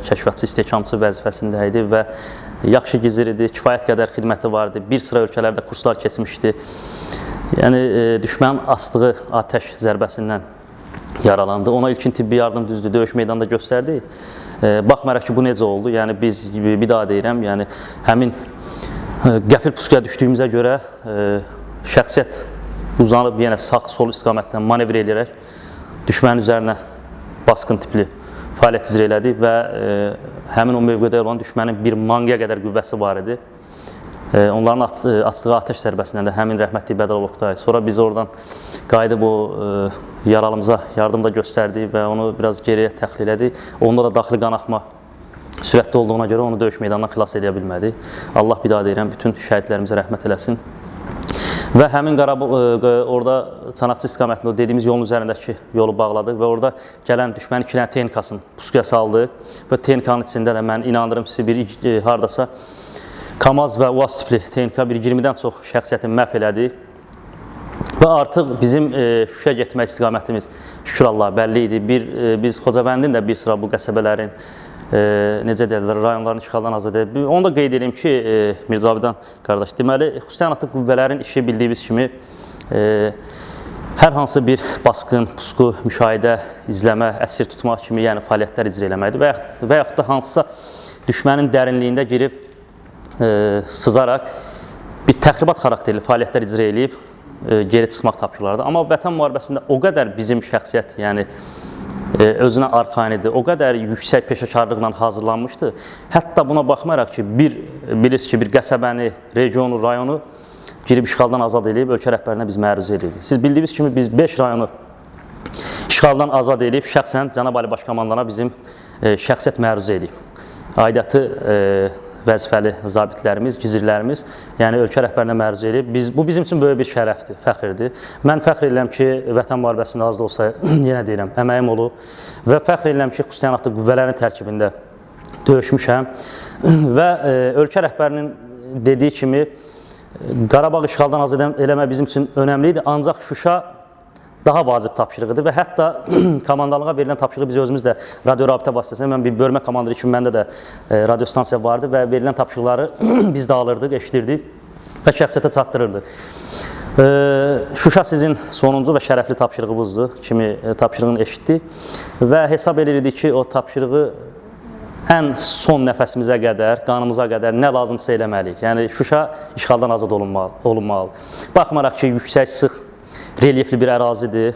kəşfiyyatçı istehkamçı vəzifəsində idi və yaxşı gizir idi, kifayət qədər xidməti vardı, bir sıra ölkələrdə kurslar keçmişdi. Yəni, düşmənin astığı atəş zərbəsindən yaralandı. Ona ilkin tibbi yardım düzdür, döyüş meydanında göstərdi. Baxmayaraq ki, bu necə oldu, yəni biz bir daha deyirəm, yəni həmin qəfil puskaya düşdüyümüzə görə şəxsiyyət uzanıb yenə sağ-sol istiqamətdən manevr edərək düşmənin üzərinə basqın tipli fəaliyyət icra elədi və həmin o mövqedə olan düşmənin bir manqiyə qədər qüvvəsi var idi. Onların açdığı atəş zərbəsindən də həmin rəhmətli Bədəlov Oqtay. Sonra biz oradan qayıdıb o yaralımıza yardım da göstərdi və onu biraz geriyə təxliyə elədi. Onda da daxili qanaxma sürətli olduğuna görə onu döyüş meydanından xilas edə bilmədi. Allah bir daha deyirəm, bütün şəhidlərimizə rəhmət eləsin. Və həmin orada Çanaqçı istiqamətində dediyimiz yolun üzərindəki yolu bağladıq və orada gələn düşmənin 2 dənə texnikasını puskaya saldıq və texnikanın içində də mən inandırım sizi bir hardasa KAMAZ və UAZ tipli texnika bir 20-dən çox şəxsiyyətin məhv elədi və artıq bizim Şuşaya getmək istiqamətimiz şükür Allah bəlli idi. Biz Xocavəndin də bir sıra bu qəsəbələrin necə deyirlər, rayonların işğaldan azad edib. Onu da qeyd edeyim ki, Mirzavidan qardaş, deməli, xüsusi təyinatlı qüvvələrin işi bildiyimiz kimi hər hansı bir basqın, pusku, müşahidə, izləmə, əsir tutmaq kimi yəni fəaliyyətlər icra eləməkdir və yaxud da hansısa düşmənin dərinliyində girib sızaraq bir təxribat xarakterli fəaliyyətlər icra eləyib geri çıxmaq tapşırılardır. Amma vətən müharibəsində o qədər bizim şəxsiyyət, yəni özünə arxayinidir, o qədər yüksək peşəkarlıqla hazırlanmışdı. Hətta buna baxmayaraq ki, bilirsiniz ki, bir qəsəbəni, regionu, rayonu girib işğaldan azad edib, ölkə rəhbərinə biz məruzə edirik. Siz bildiyiniz kimi biz 5 rayonu işğaldan azad edib, şəxsən Cənab Ali Başkomandana bizim şəxsiyyət məruzə edib. Aidiyyatı vəzifəli zabitlərimiz, gizirlərimiz, yəni ölkə rəhbərinə məruzə edib. Bu bizim üçün böyük bir şərəfdir, fəxirdir. Mən fəxr edirəm ki, vətən müharibəsində az da olsa, yenə deyirəm, əməyim olub və fəxr edirəm ki, xüsusi təyinatlı qüvvələrin tərkibində döyüşmüşəm və ölkə rəhbərinin dediyi kimi Qarabağ işğaldan azad eləmək bizim üçün önəmli idi, ancaq Şuşa daha vacib tapşırığıdır və hətta komandanlığa verilən tapşırığı biz özümüz də radio rabitə vasitəsində, mən bir bölmə komandiri kimi məndə də radio stansiya vardı və verilən tapşırıqları biz də alırdıq, eşidirdik və şəxsiyyətə çatdırırdıq. Şuşa sizin sonuncu və şərəfli tapşırığınızdır kimi tapşırığını eşitdik və hesab edirdik ki, o tapşırığı ən son nəfəsimizə qədər, qanımıza qədər nə lazımsa eləməliyik. Yəni, Şuşa işğaldan azad olunmalı. Baxmaraq ki, yüksək, sıx, relyefli bir ərazidir,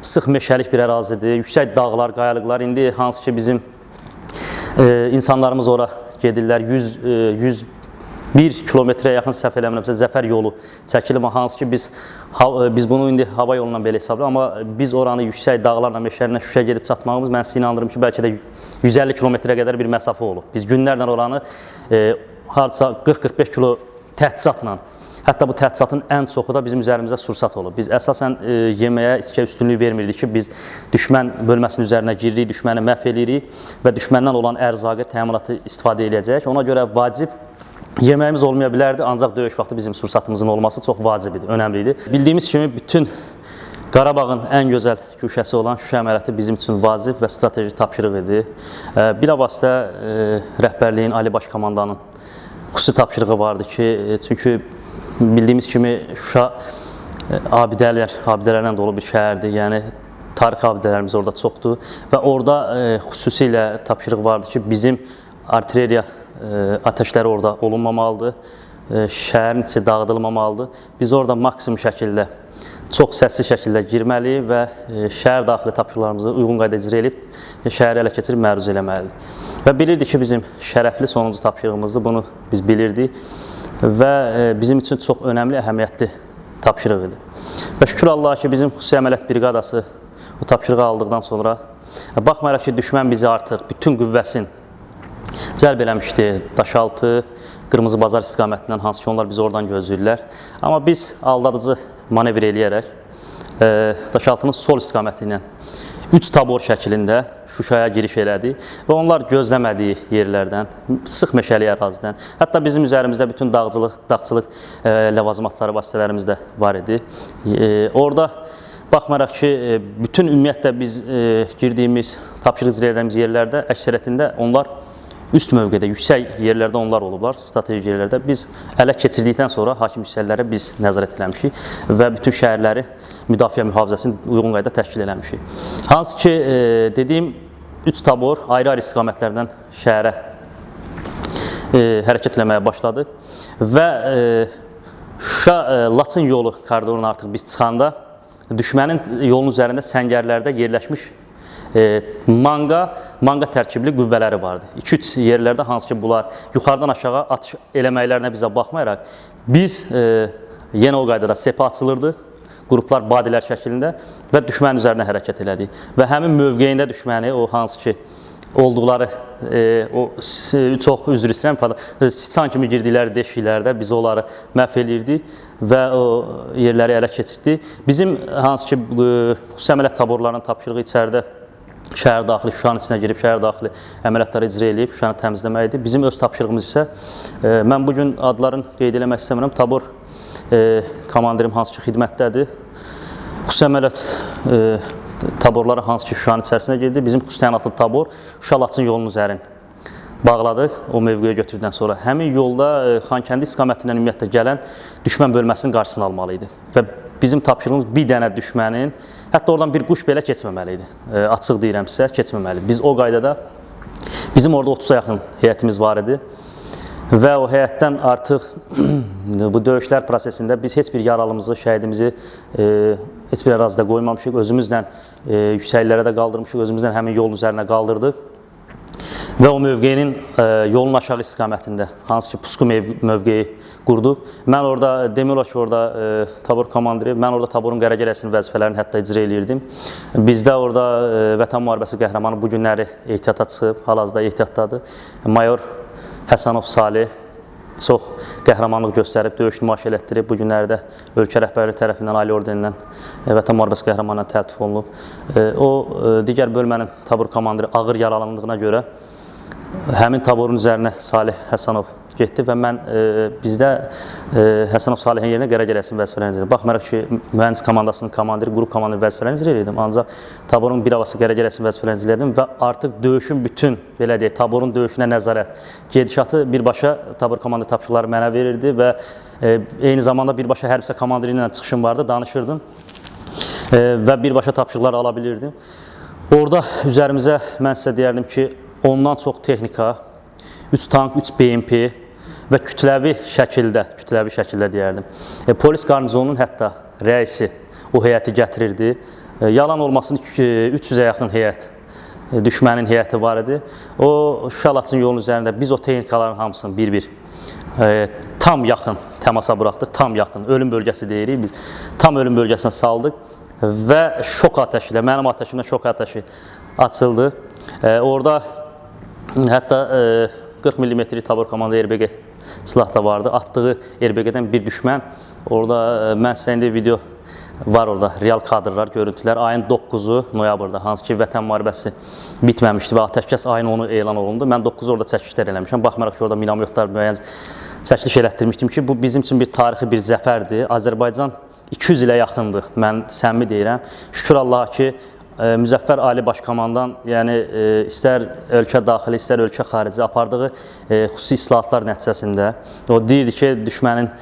sıx meşəlik bir ərazidir, yüksək dağlar, qayalıqlar. İndi hansı ki bizim insanlarımız ora gedirlər, 101 kilometrə yaxın səhv eləmirəmsə Zəfər yolu çəkilir, hansı ki biz bunu indi hava yolundan belə hesablayıq, amma biz oranı yüksək dağlarla, meşələrlə Şuşaya gedib çatmağımız, mən sizə inandırım ki, bəlkə də 150 kilometrə qədər bir məsafə olub. Biz günlərlə oranı hardasa 40-45 kilo təchizatla, hətta bu təchizatın ən çoxu da bizim üzərimizdə sursat olub. Biz əsasən yeməyə, içkiyə üstünlük vermirdik ki, biz düşmən bölməsinin üzərinə giririk, düşməni məhv edirik və düşməndən olan ərzaqı, təminatı istifadə edəcək. Ona görə vacib yeməyimiz olmaya bilərdi, ancaq döyüş vaxtı bizim sursatımızın olması çox vacib idi, önəmli idi. Bildiyimiz kimi bütün Qarabağın ən gözəl güşəsi olan Şuşa əməliyyatı bizim üçün vacib və strateji tapşırıq idi. Bilavasitə rəhbərliyin, Ali Baş Komandanın xüsusi tapşırığı vardı ki, çünki bildiyimiz kimi Şuşa abidələrlə dolu bir şəhərdir, yəni tarixi abidələrimiz orada çoxdur və orada xüsusilə tapşırıq vardı ki, bizim artilleriya atəşləri orada olunmamalıdır. Şəhərin içi dağıdılmamalıdır. Biz orada maksimum şəkildə, çox səssiz şəkildə girməliyik və şəhər daxili tapşırıqlarımızı uyğun qayda icra edib şəhəri ələ keçirib məruz eləməlidir. Və bilirdik ki, bizim şərəfli sonuncu tapşırığımızdır, bunu biz bilirdik və bizim üçün çox önəmli, əhəmiyyətli tapşırıq idi. Və şükür Allaha ki, bizim xüsusi əməliyyat briqadası o tapşırığı aldıqdan sonra, baxmayaraq ki, düşmən bizi artıq bütün qüvvəsin cəlb eləmişdi, Daşaltı, Qırmızı Bazar istiqamətindən, hansı ki, onlar bizi oradan gözləyirlər. Amma biz aldadıcı manevr eləyərək Daşaltının sol istiqaməti ilə 3 tabor şəklində Şuşaya giriş elədi və onlar gözləmədiyi yerlərdən, sıx meşəli ərazidən, hətta bizim üzərimizdə bütün dağçılıq ləvazimatları, vasitələrimiz də var idi. Orada baxmayaraq ki, bütün ümumiyyətlə biz girdiyimiz, tapşırıq icra edəcəyimiz yerlərdə əksəriyyətində onlar üst mövqedə, yüksək yerlərdə onlar olublar, strateji yerlərdə. Biz ələ keçirdikdən sonra hakim hissələrə biz nəzarət eləmişik və bütün şəhərləri müdafiə mühafizəsini uyğun qayda təşkil eləmişik. Hansı ki, dediyim 3 tabor ayrı-ayrı istiqamətlərdən şəhərə hərəkət eləməyə başladıq və Şuşa-Laçın yolu koridoruna artıq biz çıxanda düşmənin yolun üzərində səngərlərdə yerləşmiş manqa tərkibli qüvvələri vardı. 2-3 yerlərdə hansı ki, bunlar yuxarıdan aşağı atış eləməklərinə bizə baxmayaraq, biz yenə o qaydada sepə açılırdıq, qruplar badilər şəklində və düşmənin üzərinə hərəkət elədik. Və həmin mövqeyində düşməni, o hansı ki, olduqları, çox üzr istəyirəm, siçan kimi girdikləri deşiklərdə biz onları məhv eləyirdik və o yerləri ələ keçirdik. Bizim hansı ki, xüsusi əməliyyat taborlarının tapşırığı içəridə şəhər daxili, Şuşanın içinə girib şəhər daxili əməliyyatları icra edib, Şuşanı təmizləməkdir. Bizim öz tapşırığımız isə, mən bugün adlarını qeyd eləmək istəmirəm, tabor komandirim hansı ki, xidmətdədir. Xüsusi əməliyyat taborları hansı ki, Şuşanın içərisinə girdi. Bizim xüsusi təyinatlı tabor Şuşa-Laçın yolunun üzərini bağladıq o mövqeyə götürdükdən sonra. Həmin yolda Xankəndi istiqamətindən ümumiyyətlə gələn düşmən bölməsinin qarşısını almalı idi. Və bizim tapşırığımız bir dənə düşmənin, hətta oradan bir quş belə keçməməli idi. Açıq deyirəm sizə, keçməməli. Biz o qaydada, bizim orada 30-a yaxın heyətimiz var idi və o heyətdən artıq bu döyüşlər prosesində biz heç bir yaralımızı, şəhidimizi heç bir ərazidə qoymamışıq. Özümüzlə yüksəklərə də qaldırmışıq, özümüzlə həmin yolun üzərinə qaldırdıq. Və o mövqeyinin yolun aşağı istiqamətində, hansı ki, pusku mövqeyi qurduq. Mən orada, demək olar ki, orada tabor komandiri, mən orada taborun qərəgələsinin vəzifələrini hətta icra eləyirdim. Bizdə orada Vətən müharibəsi qəhrəmanı bu günləri ehtiyata çıxıb, hal-hazırda ehtiyatdadır. Mayor Həsənov Salih çox qəhrəmanlıq göstərib, döyüş nümayiş elətdirib. Bu günlərdə ölkə rəhbərliyi tərəfindən, Ali Ordenindən Vətən müharibəsi qəhrəmanına təltif olunub. O, digər bölmənin tabor komandiri ağır yaralandığına görə həmin taborun üzərinə Salih Həsənov getdi və mən bizdə Həsənov Salihin yerinə qərəgələsinin vəzifələrini icra edirdim. Baxmayaraq ki, mühəndis komandasının komandiri, qrup komandiri vəzifələrini icra edirdim. Ancaq taborun bir havası qərəgələsinin vəzifələrini icra edirdim və artıq döyüşün bütün, belə deyək, taborun döyüşünə nəzarət, gedişatı birbaşa tabor komandiri tapşırıqları mənə verirdi və eyni zamanda birbaşa hərbisə komandiri ilə çıxışım vardı, danışırdım və birbaşa tapşırıqlar ala bilirdim. Orada üzərimizə mən sizə deyərdim ki, ondan çox texnika, 3 tank, 3 BMP və kütləvi şəkildə deyərdim. Polis qarnizonunun hətta rəisi o heyəti gətirirdi. Yalan olmasın 300-ə yaxın heyət, düşmənin heyəti var idi. O Şuşa-Laçın yolunun üzərində biz o texnikaların hamısını bir-bir tam yaxın təmasa buraxdıq, tam yaxın, ölüm bölgəsi deyirik biz. Tam ölüm bölgəsinə saldıq və şok atəşi ilə, mənim atəşimlə şok atəşi açıldı. Orada hətta 40 mm tabor komandı RBG silah da vardı. Atdığı RBG-dən bir düşmən. Orada mən sizə indi video var orada, real kadrlar, görüntülər. Ayın 9-u noyabrda, hansı ki, Vətən müharibəsi bitməmişdi və atəşkəs ayın 10-u elan olundu. Mən 9-u orada çəkilişlər eləmişəm. Baxmayaraq ki, orada minamyotlar müəyyən çəkiliş elətdirmişdim ki, bu bizim üçün bir tarixi bir zəfərdir. Azərbaycan 200 ilə yaxındır, mən səmimi deyirəm. Şükür Allaha ki, Müzəffər Ali Başkomandan, yəni istər ölkə daxili, istər ölkə xarici apardığı xüsusi islahatlar nəticəsində o deyirdi ki, düşmənin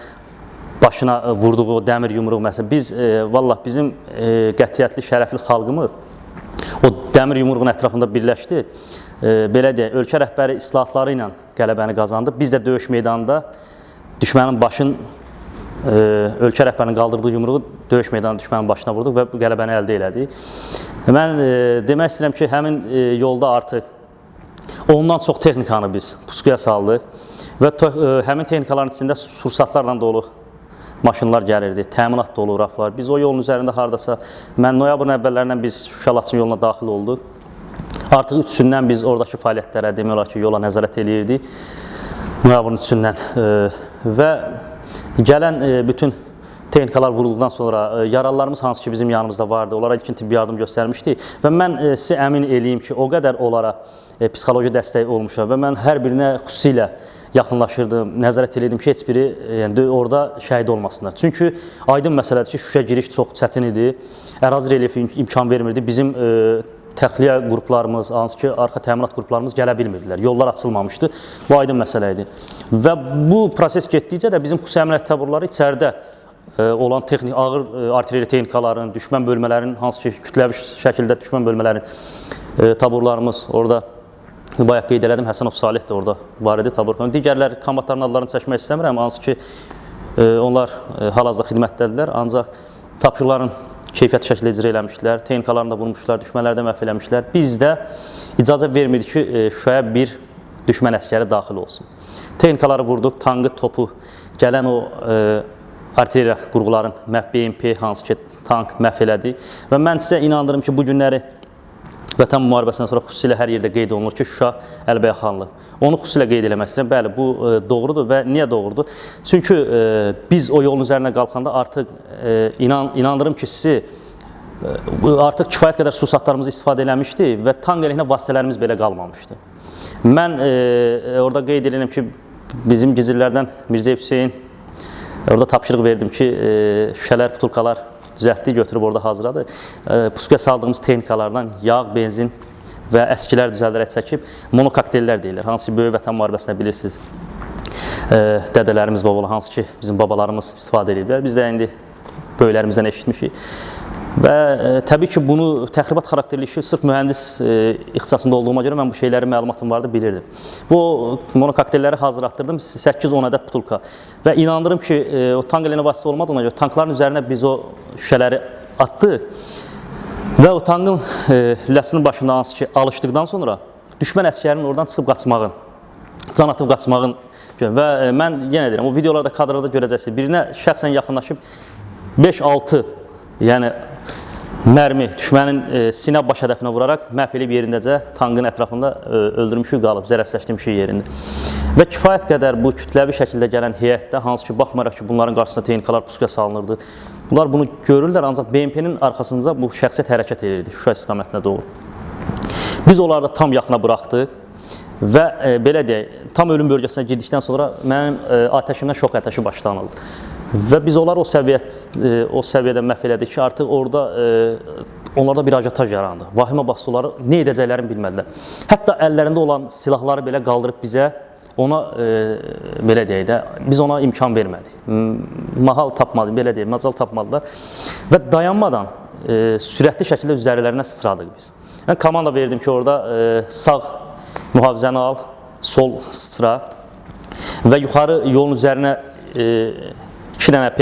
başına vurduğu o dəmir yumruq məsələn, biz, vallah bizim qətiyyətli, şərəfli xalqımız o dəmir yumruğun ətrafında birləşdi belə deyək, ölkə rəhbəri islahatları ilə qələbəni qazandı. Biz də döyüş meydanında düşmənin başın ölkə rəhbərinin qaldırdığı yumruğu döyüş meydanında düşmənin başına vurduq və bu qələbəni əldə elədik. Mən demək istəyirəm ki, həmin yolda artıq ondan çox texnikanı biz puskuya saldıq və həmin texnikaların içində sursatlarla dolu maşınlar gəlirdi, təminat dolu raflar. Biz o yolun üzərində hardasa, mən noyabrın əvvəllərindən biz Şuşa-Laçın yoluna daxil olduq. Artıq 3-ündən biz oradakı fəaliyyətlərə, demək olar ki, yola nəzarət eləyirdik. Noyabrın 3-ündən və gələn bütün texnikalar vurulduqdan sonra yaralılarımız hansı ki bizim yanımızda vardı, onlara ilkin tibbi yardım göstərmişdik və mən sizə əmin eləyim ki, o qədər onlara psixoloji dəstək olmuşam və mən hər birinə xüsusilə yaxınlaşırdım, nəzarət edirdim ki, heç biri yəni, orada şəhid olmasınlar. Çünki aydın məsələdir ki, Şuşa giriş çox çətin idi, ərazi relyefi imkan vermirdi. Bizim təxliyə qruplarımız, hansı ki, arxa təminat qruplarımız gələ bilmirdilər. Yollar açılmamışdı. Bu aydın məsələ idi. Və bu proses getdikcə də bizim xüsusi əməliyyat taburları içəridə olan texnik, ağır artilleriya texnikaların, düşmən bölmələrin, hansı ki, kütləvi şəkildə düşmən bölmələrin taburlarımız orada bayaq qeyd elədim, Həsənov Salih də orada var idi taburkan. Digərlər kombatların adlarını çəkmək istəmirəm, hansı ki, onlar hal-hazırda xidmətdədirlər, ancaq tapşırıqların keyfiyyətli şəkildə icra eləmişlər, texnikalarını da vurmuşlar, düşmənləri də məhv eləmişlər. Biz də icazə vermirdik ki, Şuşaya bir düşmən əskəri daxil olsun. Texnikaları vurduq, tankı, topu, gələn o artilleriya qurğuların BMP, hansı ki, tank məhv elədi və mən sizə inandırım ki, bu günləri Vətən müharibəsindən sonra xüsusilə hər yerdə qeyd olunur ki, Şuşa əlbəyaxanlı. Onu xüsusilə qeyd eləmək istəyirəm. Bəli, bu doğrudur və niyə doğrudur? Çünki biz o yolun üzərinə qalxanda artıq inandırım ki, sizi artıq kifayət qədər sursatlarımızı istifadə eləmişdi və tank əleyhinə vasitələrimiz belə qalmamışdı. Mən orada qeyd edirəm ki, bizim gizirlərdən Mirzə Hüseyin orada tapşırıq verdim ki, şüşələr, butulkalar düzəltdi, götürüb orada hazırladı. Puskuya saldığımız texnikalardan yağ, benzin və əskilər düzəldərək çəkib monokokteyllər deyirlər. Hansı ki, böyük vətən müharibəsində bilirsiniz, dədələrimiz, babalar, hansı ki, bizim babalarımız istifadə ediblər. Biz də indi böyüklərimizdən eşitmişik. Və təbii ki, bunu təxribat xarakterli işi sırf mühəndis ixtisasında olduğuma görə mən bu şeylərin məlumatım vardı, bilirdim. Bu monokokteylləri hazırlatdırdım, 8-10 ədəd butulka. Və inandırım ki, o tank əleyhinə vasitə olmadığına görə tankların üzərinə biz o şüşələri atdıq və o tankın lüləsinin başında hansı ki, alışdıqdan sonra düşmən əskərinin oradan çıxıb qaçmağın, can atıb qaçmağın və mən yenə deyirəm, o videolarda, kadrlarda görəcəksiniz, birinə şəxsən yaxınlaşıb 5-6 yəni mərmi düşmənin sinə baş hədəfinə vuraraq məhv edib yerindəcə tankın ətrafında öldürmüşük qalıb, zərərsizləşdirmişik yerində. Və kifayət qədər bu kütləvi şəkildə gələn heyətdə, hansı ki, baxmayaraq ki, bunların qarşısında texnikalar puskuya salınırdı, bunlar bunu görürlər, ancaq BMP-nin arxasında bu şəxsiyyət hərəkət edirdi Şuşa istiqamətinə doğru. Biz onları da tam yaxına buraxdıq və belə deyək, tam ölüm bölgəsinə girdikdən sonra mənim atəşimdən şok atəşi başlanıldı. Və biz onları o səviyyədə məhv elədik ki, artıq orada onlarda bir ajataj yarandı. Vahimə bastı, onları nə edəcəklərini bilmədilər. Hətta əllərində olan silahları belə qaldırıb bizə, ona belə deyək də, biz ona imkan vermədik. Mahal tapmadı, belə deyək, macal tapmadılar və dayanmadan sürətli şəkildə üzərlərinə sıçradıq biz. Mən komanda verdim ki, orada sağ mühafizəni al, sol sıçra və yuxarı yolun üzərinə 2 dənə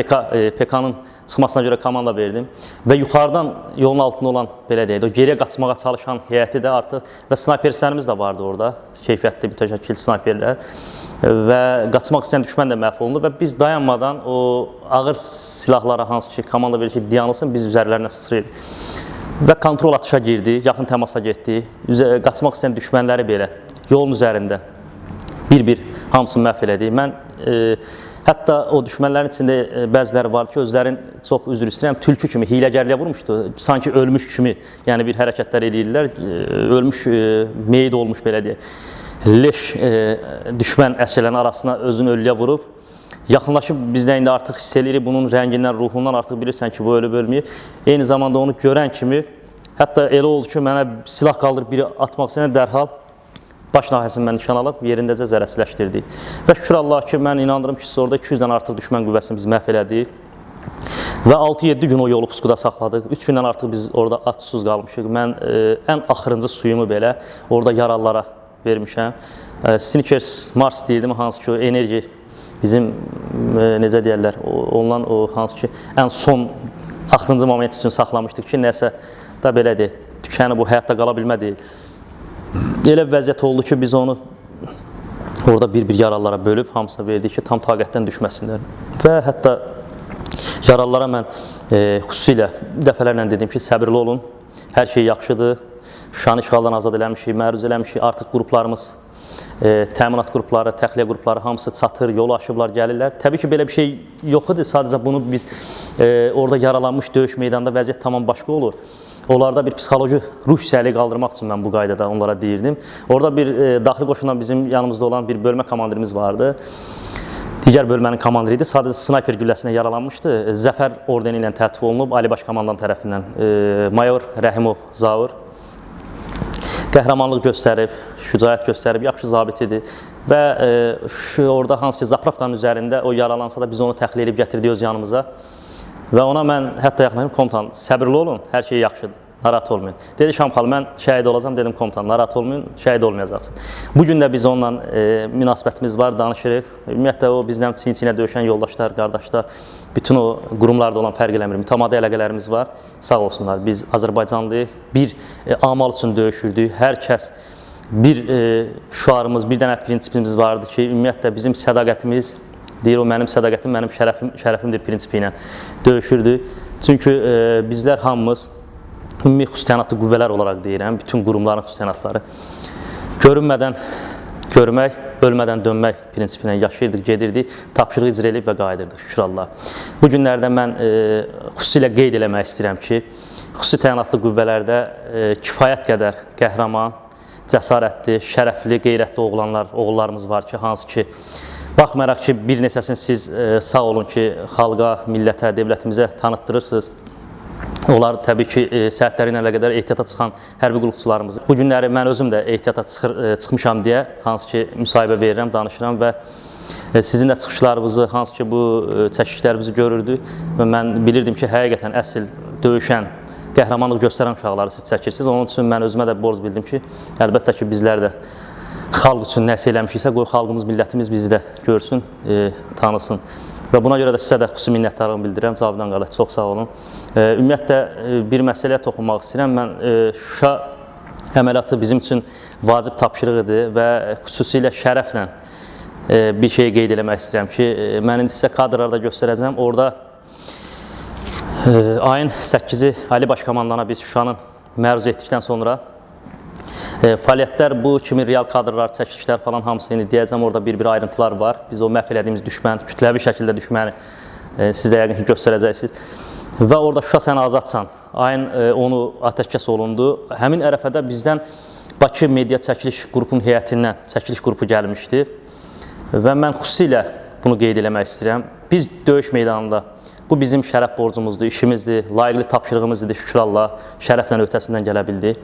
PK-nın çıxmasına görə komanda verdim və yuxarıdan yolun altında olan, belə deyək, o geriyə qaçmağa çalışan heyəti də artıq və snayperlərimiz də vardı orada, keyfiyyətli, mütəşəkkil snayperlər və qaçmaq istəyən düşmən də məhv olundu və biz dayanmadan o ağır silahlara, hansı ki, komanda verir ki, dayanılsın, biz üzərlərinə sıçrayırıq və kontrol atışa girdi, yaxın təmasa getdi, qaçmaq istəyən düşmənləri belə yolun üzərində bir-bir hamısını məhv elədik. Mən hətta o düşmənlərin içində bəziləri var ki, özlərin çox üzr istəyirəm, tülkü kimi hiləgərliyə vurmuşdu. Sanki ölmüş kimi, yəni bir hərəkətlər eləyirlər, ölmüş, meyid olmuş belə deyək. Leş düşmən əsgərlərin arasına özünü ölüyə vurub, yaxınlaşıb biz də indi artıq hiss edirik, bunun rəngindən, ruhundan artıq bilirsən ki, bu ölüb ölməyib. Eyni zamanda onu görən kimi, hətta elə oldu ki, mənə silah qaldırıb biri atmaq istəyən dərhal baş nahəsindən nişan alıb yerindəcə zərərsizləşdirdik. Və şükür Allah ki, mən inandırım ki, orada 200-dən artıq düşmən qüvvəsini biz məhv elədik. Və 6-7 gün o yolu puskuda saxladıq. 3 gündən artıq biz orada aç susuz qalmışıq. Mən ən axırıncı suyumu belə orada yaralılara vermişəm. Snickers Mars deyirdim, hansı ki o enerji bizim necə deyirlər, ondan o hansı ki ən son axırıncı moment üçün saxlamışdıq ki, nəsə da belə deyil, tükəni bu həyatda qala bilmə deyil. Elə bir vəziyyət oldu ki, biz onu orada bir-bir yaralılara bölüb hamısına verdik ki, tam taqətdən düşməsinlər. Və hətta yaralılara mən xüsusilə dəfələrlə dedim ki, səbirli olun, hər şey yaxşıdır, Şuşanı işğaldan azad eləmişik, məruz eləmişik, artıq qruplarımız, təminat qrupları, təxliyə qrupları hamısı çatır, yolu aşıblar, gəlirlər. Təbii ki, belə bir şey yox idi, sadəcə bunu biz orada yaralanmış döyüş meydanında vəziyyət tamam başqa olur. Onlarda bir psixoloji ruh yüksəkliyi qaldırmaq üçün mən bu qaydada onlara deyirdim. Orada bir daxili qoşundan bizim yanımızda olan bir bölmə komandirimiz vardı. Digər bölmənin komandiri idi. Sadəcə snayper gülləsinə yaralanmışdı. Zəfər ordeni ilə tərtib olunub Ali Baş Komandan tərəfindən. Mayor Rəhimov Zaur qəhrəmanlıq göstərib, şücaət göstərib, yaxşı zabit idi. Və orada hansı ki Zapravkanın üzərində o yaralansa da biz onu təxliyə edib gətirdik öz yanımıza. Və ona mən hətta yaxınlayım, komutan, səbirli olun, hər şey yaxşıdır, narahat olmayın. Dedi Şamxal, mən şəhid olacağım, dedim komutan, narahat olmayın, şəhid olmayacaqsın. Bugün də biz onunla münasibətimiz var, danışırıq. Ümumiyyətlə o bizdən çiyin-çiyinə döyüşən yoldaşlar, qardaşlar, bütün o qurumlarda olan fərq eləmir, mütəmadi əlaqələrimiz var, sağ olsunlar. Biz Azərbaycanlıyıq, bir amal üçün döyüşürdük, hər kəs bir şüarımız, bir dənə prinsipimiz vardı ki, ümumiyyətlə bizim sədaqətimiz, deyir o mənim sədaqətim, mənim şərəfimdir prinsipi ilə döyüşürdü. Çünki bizlər hamımız ümumi xüsusiyyətli qüvvələr olaraq deyirəm, bütün qurumların xüsusiyyətləri görünmədən görmək, ölmədən dönmək prinsipi ilə yaşayırdıq, gedirdik, tapşırıq icra edib və qayıdırdıq, şükür Allah. Bu günlərdə mən xüsusilə qeyd eləmək istəyirəm ki, xüsusi təyinatlı qüvvələrdə kifayət qədər qəhrəman, cəsarətli, şərəfli, qeyrətli oğullarımız var ki, hansı ki, baxmayaraq ki, bir neçəsini siz sağ olun ki, xalqa, millətə, dövlətimizə tanıtdırırsınız. Onlar təbii ki, səhətləri ilə əlaqədar ehtiyata çıxan hərbi qulluqçularımız. Bu günləri mən özüm də ehtiyata çıxmışam deyə, hansı ki, müsahibə verirəm, danışıram və sizin də çıxışlarınızı, hansı ki, bu çəkişlərimizi görürdü və mən bilirdim ki, həqiqətən əsl döyüşən, qəhrəmanlıq göstərən uşaqları siz çəkirsiniz. Onun üçün mən özümə də borc bildim ki, əlbəttə ki, bizlər də xalq üçün nəsə eləmişiksə, qoy xalqımız, millətimiz bizi də görsün, tanısın. Və buna görə də sizə də xüsusi minnətdarlığımı bildirirəm. Cavidan qardaş, çox sağ olun. Ümumiyyətlə, bir məsələyə toxunmaq istəyirəm. Mən Şuşa əməliyyatı bizim üçün vacib tapşırıq idi və xüsusilə şərəflə bir şey qeyd eləmək istəyirəm ki, mən indi sizə kadrlarda göstərəcəm. Orada ayın 8-i Ali Baş Komandana biz Şuşanın məruz etdikdən sonra fəaliyyətlər, bu kimi real kadrlar, çəkilişlər falan hamısını deyəcəm, orada bir-bir ayrıntılar var. Biz o məhv elədiyimiz düşmən, kütləvi şəkildə düşməni siz də yəqin ki, göstərəcəksiniz. Və orada Şuşa sən azadsan, ayın 10-u atəşkəs olundu. Həmin ərəfədə bizdən Bakı Media Çəkiliş qrupunun heyətindən çəkiliş qrupu gəlmişdi. Və mən xüsusilə bunu qeyd eləmək istəyirəm. Biz döyüş meydanında, bu bizim şərəf borcumuzdur, işimizdir, layiqli tapşırığımızdır, şükür Allah, şərəflə ötəsindən gələ bildik.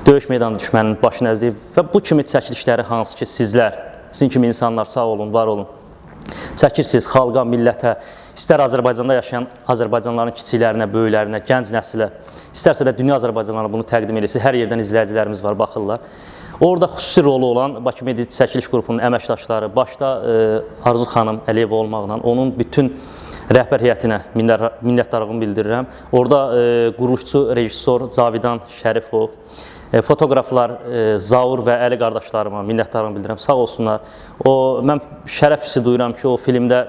Döyüş meydanı düşmənin başını əzdiyik və bu kimi çəkilişləri hansı ki sizlər, sizin kimi insanlar sağ olun, var olun, çəkirsiniz xalqa, millətə, istər Azərbaycanda yaşayan Azərbaycanlıların kiçiklərinə, böyüklərinə, gənc nəsilə, istərsə də dünya Azərbaycanlarına bunu təqdim edirsiniz, hər yerdən izləyicilərimiz var, baxırlar. Orada xüsusi rolu olan Bakı Media Çəkiliş qrupunun əməkdaşları, başda Arzu xanım Əliyeva olmaqla, onun bütün rəhbər heyətinə minnətdarlığımı bildirirəm. Orada quruluşçu, rejissor Cavidan Şərifov, fotoqraflar Zaur və Əli qardaşlarıma minnətdarlığımı bildirirəm, sağ olsunlar. Mən şərəf hissi duyuram ki, o filmdə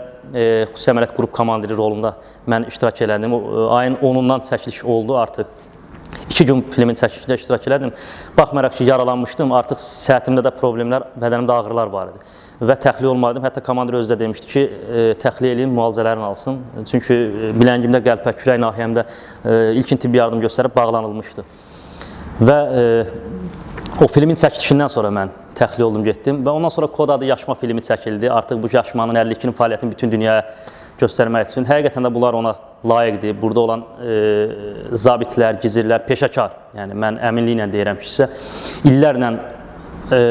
xüsusi əməliyyat qrup komandiri rolunda mən iştirak elədim. Ayın 10-undan çəkiliş oldu artıq. 2 gün filmin çəkilişində iştirak elədim. Baxmayaraq ki, yaralanmışdım, artıq səhətimdə də problemlər, bədənimdə ağrılar var idi. Və təxliyə olmalıydım. Hətta komandir özü də demişdi ki, təxliyə edin, müalicələrini alsın. Çünki biləngimdə, qəlpə, kürək nahiyəmdə ilkin tibbi yardım göstərib bağlanılmışdı. Və o filmin çəkilişindən sonra mən təxliyə oldum, getdim və ondan sonra Kod adı Yaşma filmi çəkildi. Artıq bu Yaşmanın 52-nin fəaliyyətini bütün dünyaya göstərmək üçün. Həqiqətən də bunlar ona layiqdir. Burada olan zabitlər, gizirlər, peşəkar. Yəni mən əminliklə deyirəm ki, sizə illərlə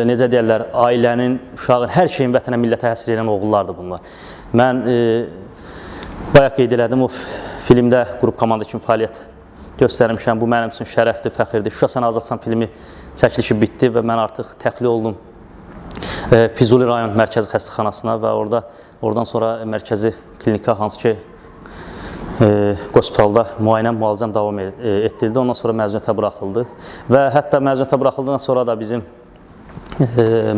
necə deyirlər, ailənin, uşağın, hər şeyin vətənə, millətə həsr edən oğullardır bunlar. Mən bayaq qeyd elədim, o filmdə qrup komanda kimi fəaliyyət göstərmişəm. Bu mənim üçün şərəfdir, fəxirdir. Şuşa Sən Azadsan filmi çəkilişi bitdi və mən artıq təxliyə oldum Füzuli rayon mərkəzi xəstəxanasına və oradan sonra mərkəzi klinika, hansı ki hospitalda müalicəm davam etdirildi. Ondan sonra məzuniyyətə buraxıldı və hətta məzuniyyətə buraxıldıqdan sonra da bizim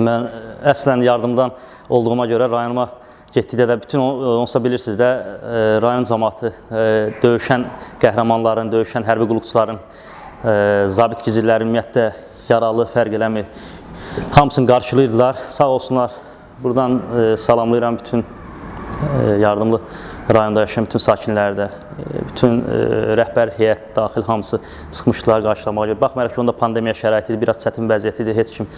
mən əslən yardımdan olduğuma görə rayonuma getdikdə də bütün onsa bilirsiniz də rayon cəmaatı döyüşən qəhrəmanların, döyüşən hərbi qulluqçuların, zabit gizirlərin, ümumiyyətlə yaralı, fərq eləmir, hamısını qarşılayırdılar. Sağ olsunlar. Buradan salamlayıram bütün yardımlı rayonda yaşayan bütün sakinləri də, bütün rəhbər heyət daxil hamısı çıxmışdılar qarşılamağa görə. Baxmayaraq ki, onda pandemiya şəraiti idi, biraz çətin vəziyyət idi, heç kim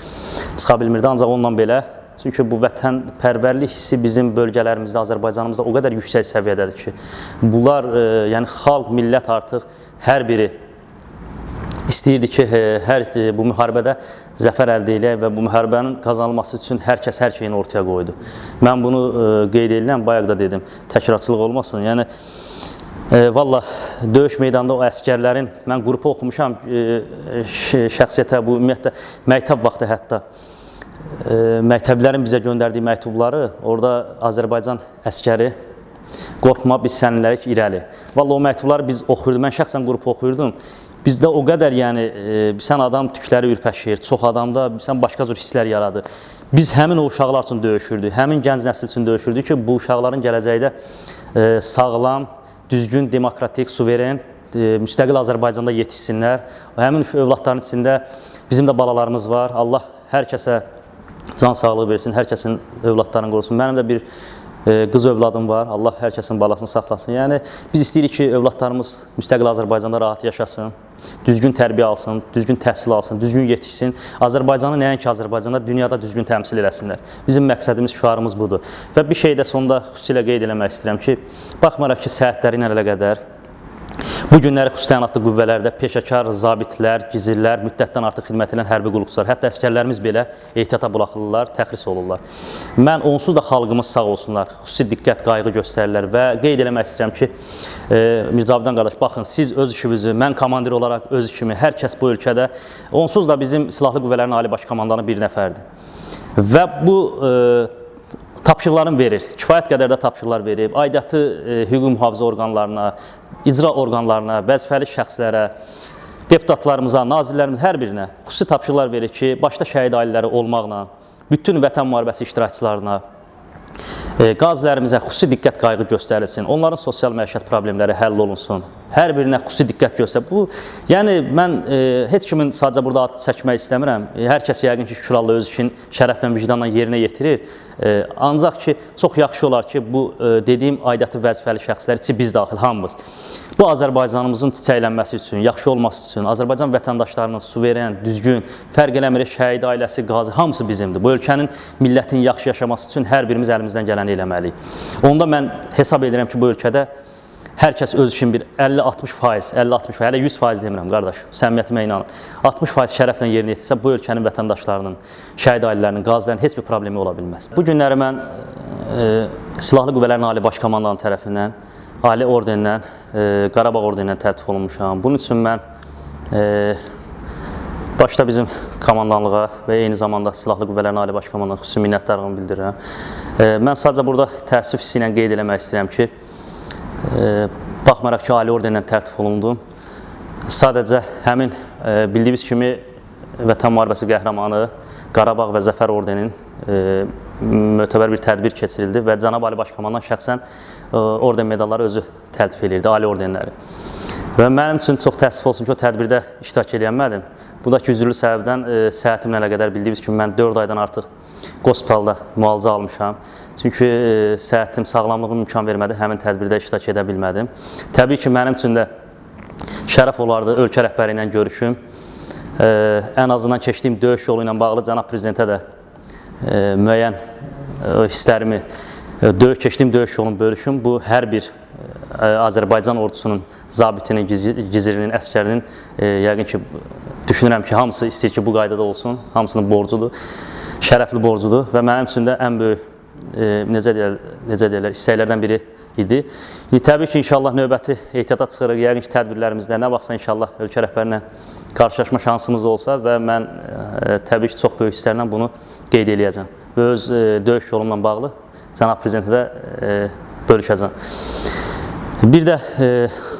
çıxa bilmirdi. Ancaq ondan belə, çünki bu vətənpərvərlik hissi bizim bölgələrimizdə, Azərbaycanımızda o qədər yüksək səviyyədədir ki, bunlar, yəni xalq, millət artıq hər biri istəyirdi ki, bu müharibədə zəfər əldə edək və bu müharibənin qazanılması üçün hər kəs hər şeyini ortaya qoydu. Mən bunu qeyd edirəm, bayaq da dedim, təkrarçılıq olmasın. Yəni, valla döyüş meydanında o əskərlərin, mən qrupu oxumuşam, şəxsiyyətə, bu ümumiyyətlə məktəb vaxtı hətta, məktəblərin bizə göndərdiyi məktubları, orada Azərbaycan əskəri, qorxma, biz səninlərik irəli. Valla o məktubları biz oxuyordum, mən şəxsən qrupu oxuyordum. Bizdə o qədər, yəni, sən adam tükləri ürpəşir, çox adamda sən başqa cür hisslər yaradır. Biz həmin o uşaqlar üçün döyüşürdük, həmin gənc nəsil üçün döyüşürdük ki, bu uşaqların gələcəkdə sağlam, düzgün, demokratik, suveren, müstəqil Azərbaycanda yetişsinlər. Həmin övladların içində bizim də balalarımız var. Allah hər kəsə can sağlığı versin, hər kəsin övladlarını qorusun. Mənim də bir qız övladım var, Allah hər kəsin balasını saxlasın. Yəni, biz istəyirik ki, övladlarımız müstəqil Azərbaycanda rahat yaşasın, düzgün tərbiyə alsın, düzgün təhsil alsın, düzgün yetişsin. Azərbaycanı nəinki Azərbaycanda, dünyada düzgün təmsil eləsinlər. Bizim məqsədimiz, şüarımız budur. Və bir şey də sonda xüsusilə qeyd eləmək istəyirəm ki, baxmayaraq ki, səhətləri ilə əlaqədar, bu günləri xüsusi təyinatlı qüvvələrdə peşəkar, zabitlər, gizirlər, müddətdən artıq xidmət edən hərbi qulluqçular, hətta əskərlərimiz belə ehtiyata buraxılırlar, təxris olurlar. Mən onsuz da xalqımız sağ olsunlar, xüsusi diqqət, qayğı göstərirlər və qeyd eləmək istəyirəm ki, Mircavidan qardaş, baxın, siz öz işinizi, mən komandir olaraq öz işimi, hər kəs bu ölkədə, onsuz da bizim Silahlı Qüvvələrin Ali Baş Komandanı bir nəfərdir. Və bu tapşırıqlarını verir, kifayət qədər də tapşırıqlar verib, aidiyyatı hüquq mühafizə orqanlarına, icra orqanlarına, vəzifəli şəxslərə, deputatlarımıza, nazirlərimizə, hər birinə xüsusi tapşırıqlar verir ki, başda şəhid ailələri olmaqla, bütün vətən müharibəsi iştirakçılarına, qazilərimizə xüsusi diqqət, qayğı göstərilsin, onların sosial məişət problemləri həll olunsun, hər birinə xüsusi diqqət göstərir. Bu, yəni mən heç kimin sadəcə burada ad çəkmək istəmirəm, hər kəs yəqin ki, şükürallah öz işin şərəflə, vicdanla yerinə yetirir. Ancaq ki, çox yaxşı olar ki, bu dediyim aidiyyatı vəzifəli şəxslər içi biz daxil hamımız. Bu Azərbaycanımızın çiçəklənməsi üçün, yaxşı olması üçün, Azərbaycan vətəndaşlarının suveren, düzgün, fərq eləmir, şəhid ailəsi, qazi, hamısı bizimdir. Bu ölkənin, millətin yaxşı yaşaması üçün hər birimiz əlimizdən gələni eləməliyik. Onda mən hesab edirəm ki, bu ölkədə hər kəs öz üçün bir 50-60%, 50-60%, hələ 100% demirəm qardaş, səmimiyyətimə inanın. 60% şərəflə yerinə yetirsə, bu ölkənin vətəndaşlarının, şəhid ailələrinin, qazilərin heç bir problemi ola bilməz. Bu günləri mən Silahlı Qüvvələrin Ali Baş Komandanı tərəfindən, Ali ordenindən, Qarabağ ordenindən təltif olunmuşam. Bunun üçün mən başda bizim komandanlığa və eyni zamanda Silahlı Qüvvələrin Ali Baş Komandanına xüsusi minnətdarlığımı bildirirəm. Mən sadəcə burada təəssüf hissi ilə qeyd eləmək istəyirəm ki, baxmayaraq ki, Ali ordenindən təltif olundum, sadəcə həmin bildiyiniz kimi Vətən müharibəsi qəhrəmanı Qarabağ və Zəfər ordeninin mötəbər bir tədbir keçirildi və Cənab Ali Baş Komandan şəxsən orden medalları özü təltif edirdi, Ali ordenləri. Və mənim üçün çox təəssüf olsun ki, o tədbirdə iştirak edənmədim. Bu da ki, üzürlü səbəbdən səhətimlə əlaqədar bildiyiniz kimi mən 4 aydan artıq hospitalda müalicə almışam. Çünki səhətim, sağlamlığım imkan vermədi, həmin tədbirdə iştirak edə bilmədim. Təbii ki, mənim üçün də şərəf olardı ölkə rəhbəri ilə görüşüm. Ən azından keçdiyim döyüş yolu ilə bağlı Cənab Prezidentə də müəyyən hisslərimi, keçdiyim döyüş yolunu bölüşüm. Bu, hər bir Azərbaycan ordusunun zabitinin, gizirinin, əskərinin yəqin ki, düşünürəm ki, hamısı istəyir ki, bu qaydada olsun, hamısının borcudur, şərəfli borcudur və mənim üçün də ən böyük, necə deyirlər, istəklərdən biri idi. Təbii ki, inşallah növbəti ehtiyata çıxırıq. Yəqin ki, tədbirlərimizdə nə vaxtsa inşallah ölkə rəhbərlə qarşılaşma şansımız olsa və mən təbii ki, çox böyük hisslərlə bunu qeyd eləyəcəm və öz döyüş yolumla bağlı cənab prezidentə də bölüşəcəm. Bir də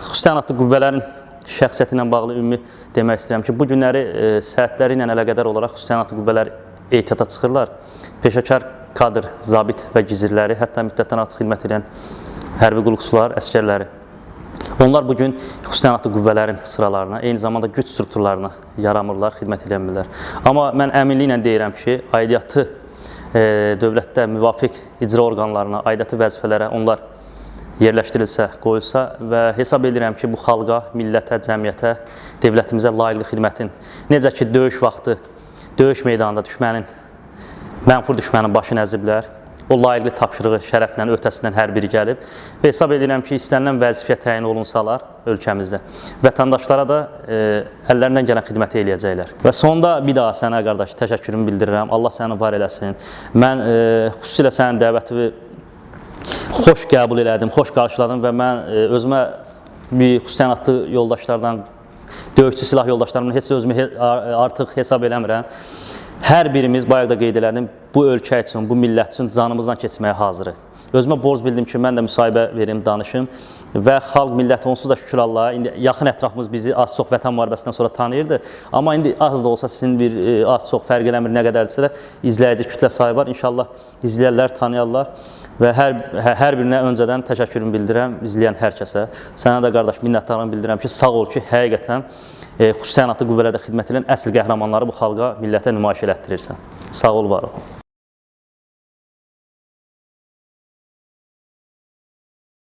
xüsusi təyinatlı qüvvələrin şəxsiyyəti ilə bağlı ümumi demək istəyirəm ki, bu günləri səhhətləri ilə əlaqədar olaraq xüsusi təyinatlı qüvvələr ehtiyata çıxırlar. Peşəkar kadr, zabit və gizirləri, hətta müddətdən artıq xidmət edən hərbi qulluqçular, əskərləri. Onlar bugün xüsusi təyinatlı qüvvələrin sıralarına, eyni zamanda güc strukturlarına yaramırlar, xidmət edə bilirlər. Amma mən əminliklə deyirəm ki, aidiyyatı dövlətdə müvafiq icra orqanlarına, aidiyyatı vəzifələrə onlar yerləşdirilsə, qoyulsa və hesab edirəm ki, bu xalqa, millətə, cəmiyyətə, dövlətimizə layiqli xidmətin, necə ki, döyüş vaxtı, döyüş meydanında mənfur düşmənin başını əziblər, o layiqli tapşırığı şərəflə, öhdəsindən hər biri gəlib və hesab edirəm ki, istənilən vəzifəyə təyin olunsalar ölkəmizdə, vətəndaşlara da əllərindən gələn xidməti eləyəcəklər. Və sonda bir daha sənə, qardaş, təşəkkürümü bildirirəm, Allah səni var eləsin. Mən xüsusilə sənin dəvəti xoş qəbul elədim, xoş qarşıladım və mən özümə bir xüsusi təyinatlı yoldaşlardan, döyüşçü silah yoldaşlarımdan heç özümü artıq hesab eləmirəm. Hər birimiz, bayaq da qeyd elədim, bu ölkə üçün, bu millət üçün canımızdan keçməyə hazırıq. Özümə borc bildim ki, mən də müsahibə verim, danışım və xalq, millət onsuz da şükür Allaha, indi yaxın ətrafımız bizi az-çox vətən müharibəsindən sonra tanıyırdı. Amma indi az da olsa sizin bir az-çox fərq eləmir, nə qədərdirsə də izləyici kütlə sayı var. İnşallah izləyərlər, tanıyarlar və hər birinə öncədən təşəkkürümü bildirəm, izləyən hər kəsə. Sənə də, qardaş, minnətdarlığımı bildirirəm ki, sağ ol ki, həqiqətən xüsusi təyinatlı qüvvələrdə xidmət edən əsl qəhrəmanları bu xalqa, millətə nümayiş elətdirirsən. Sağ ol, var ol.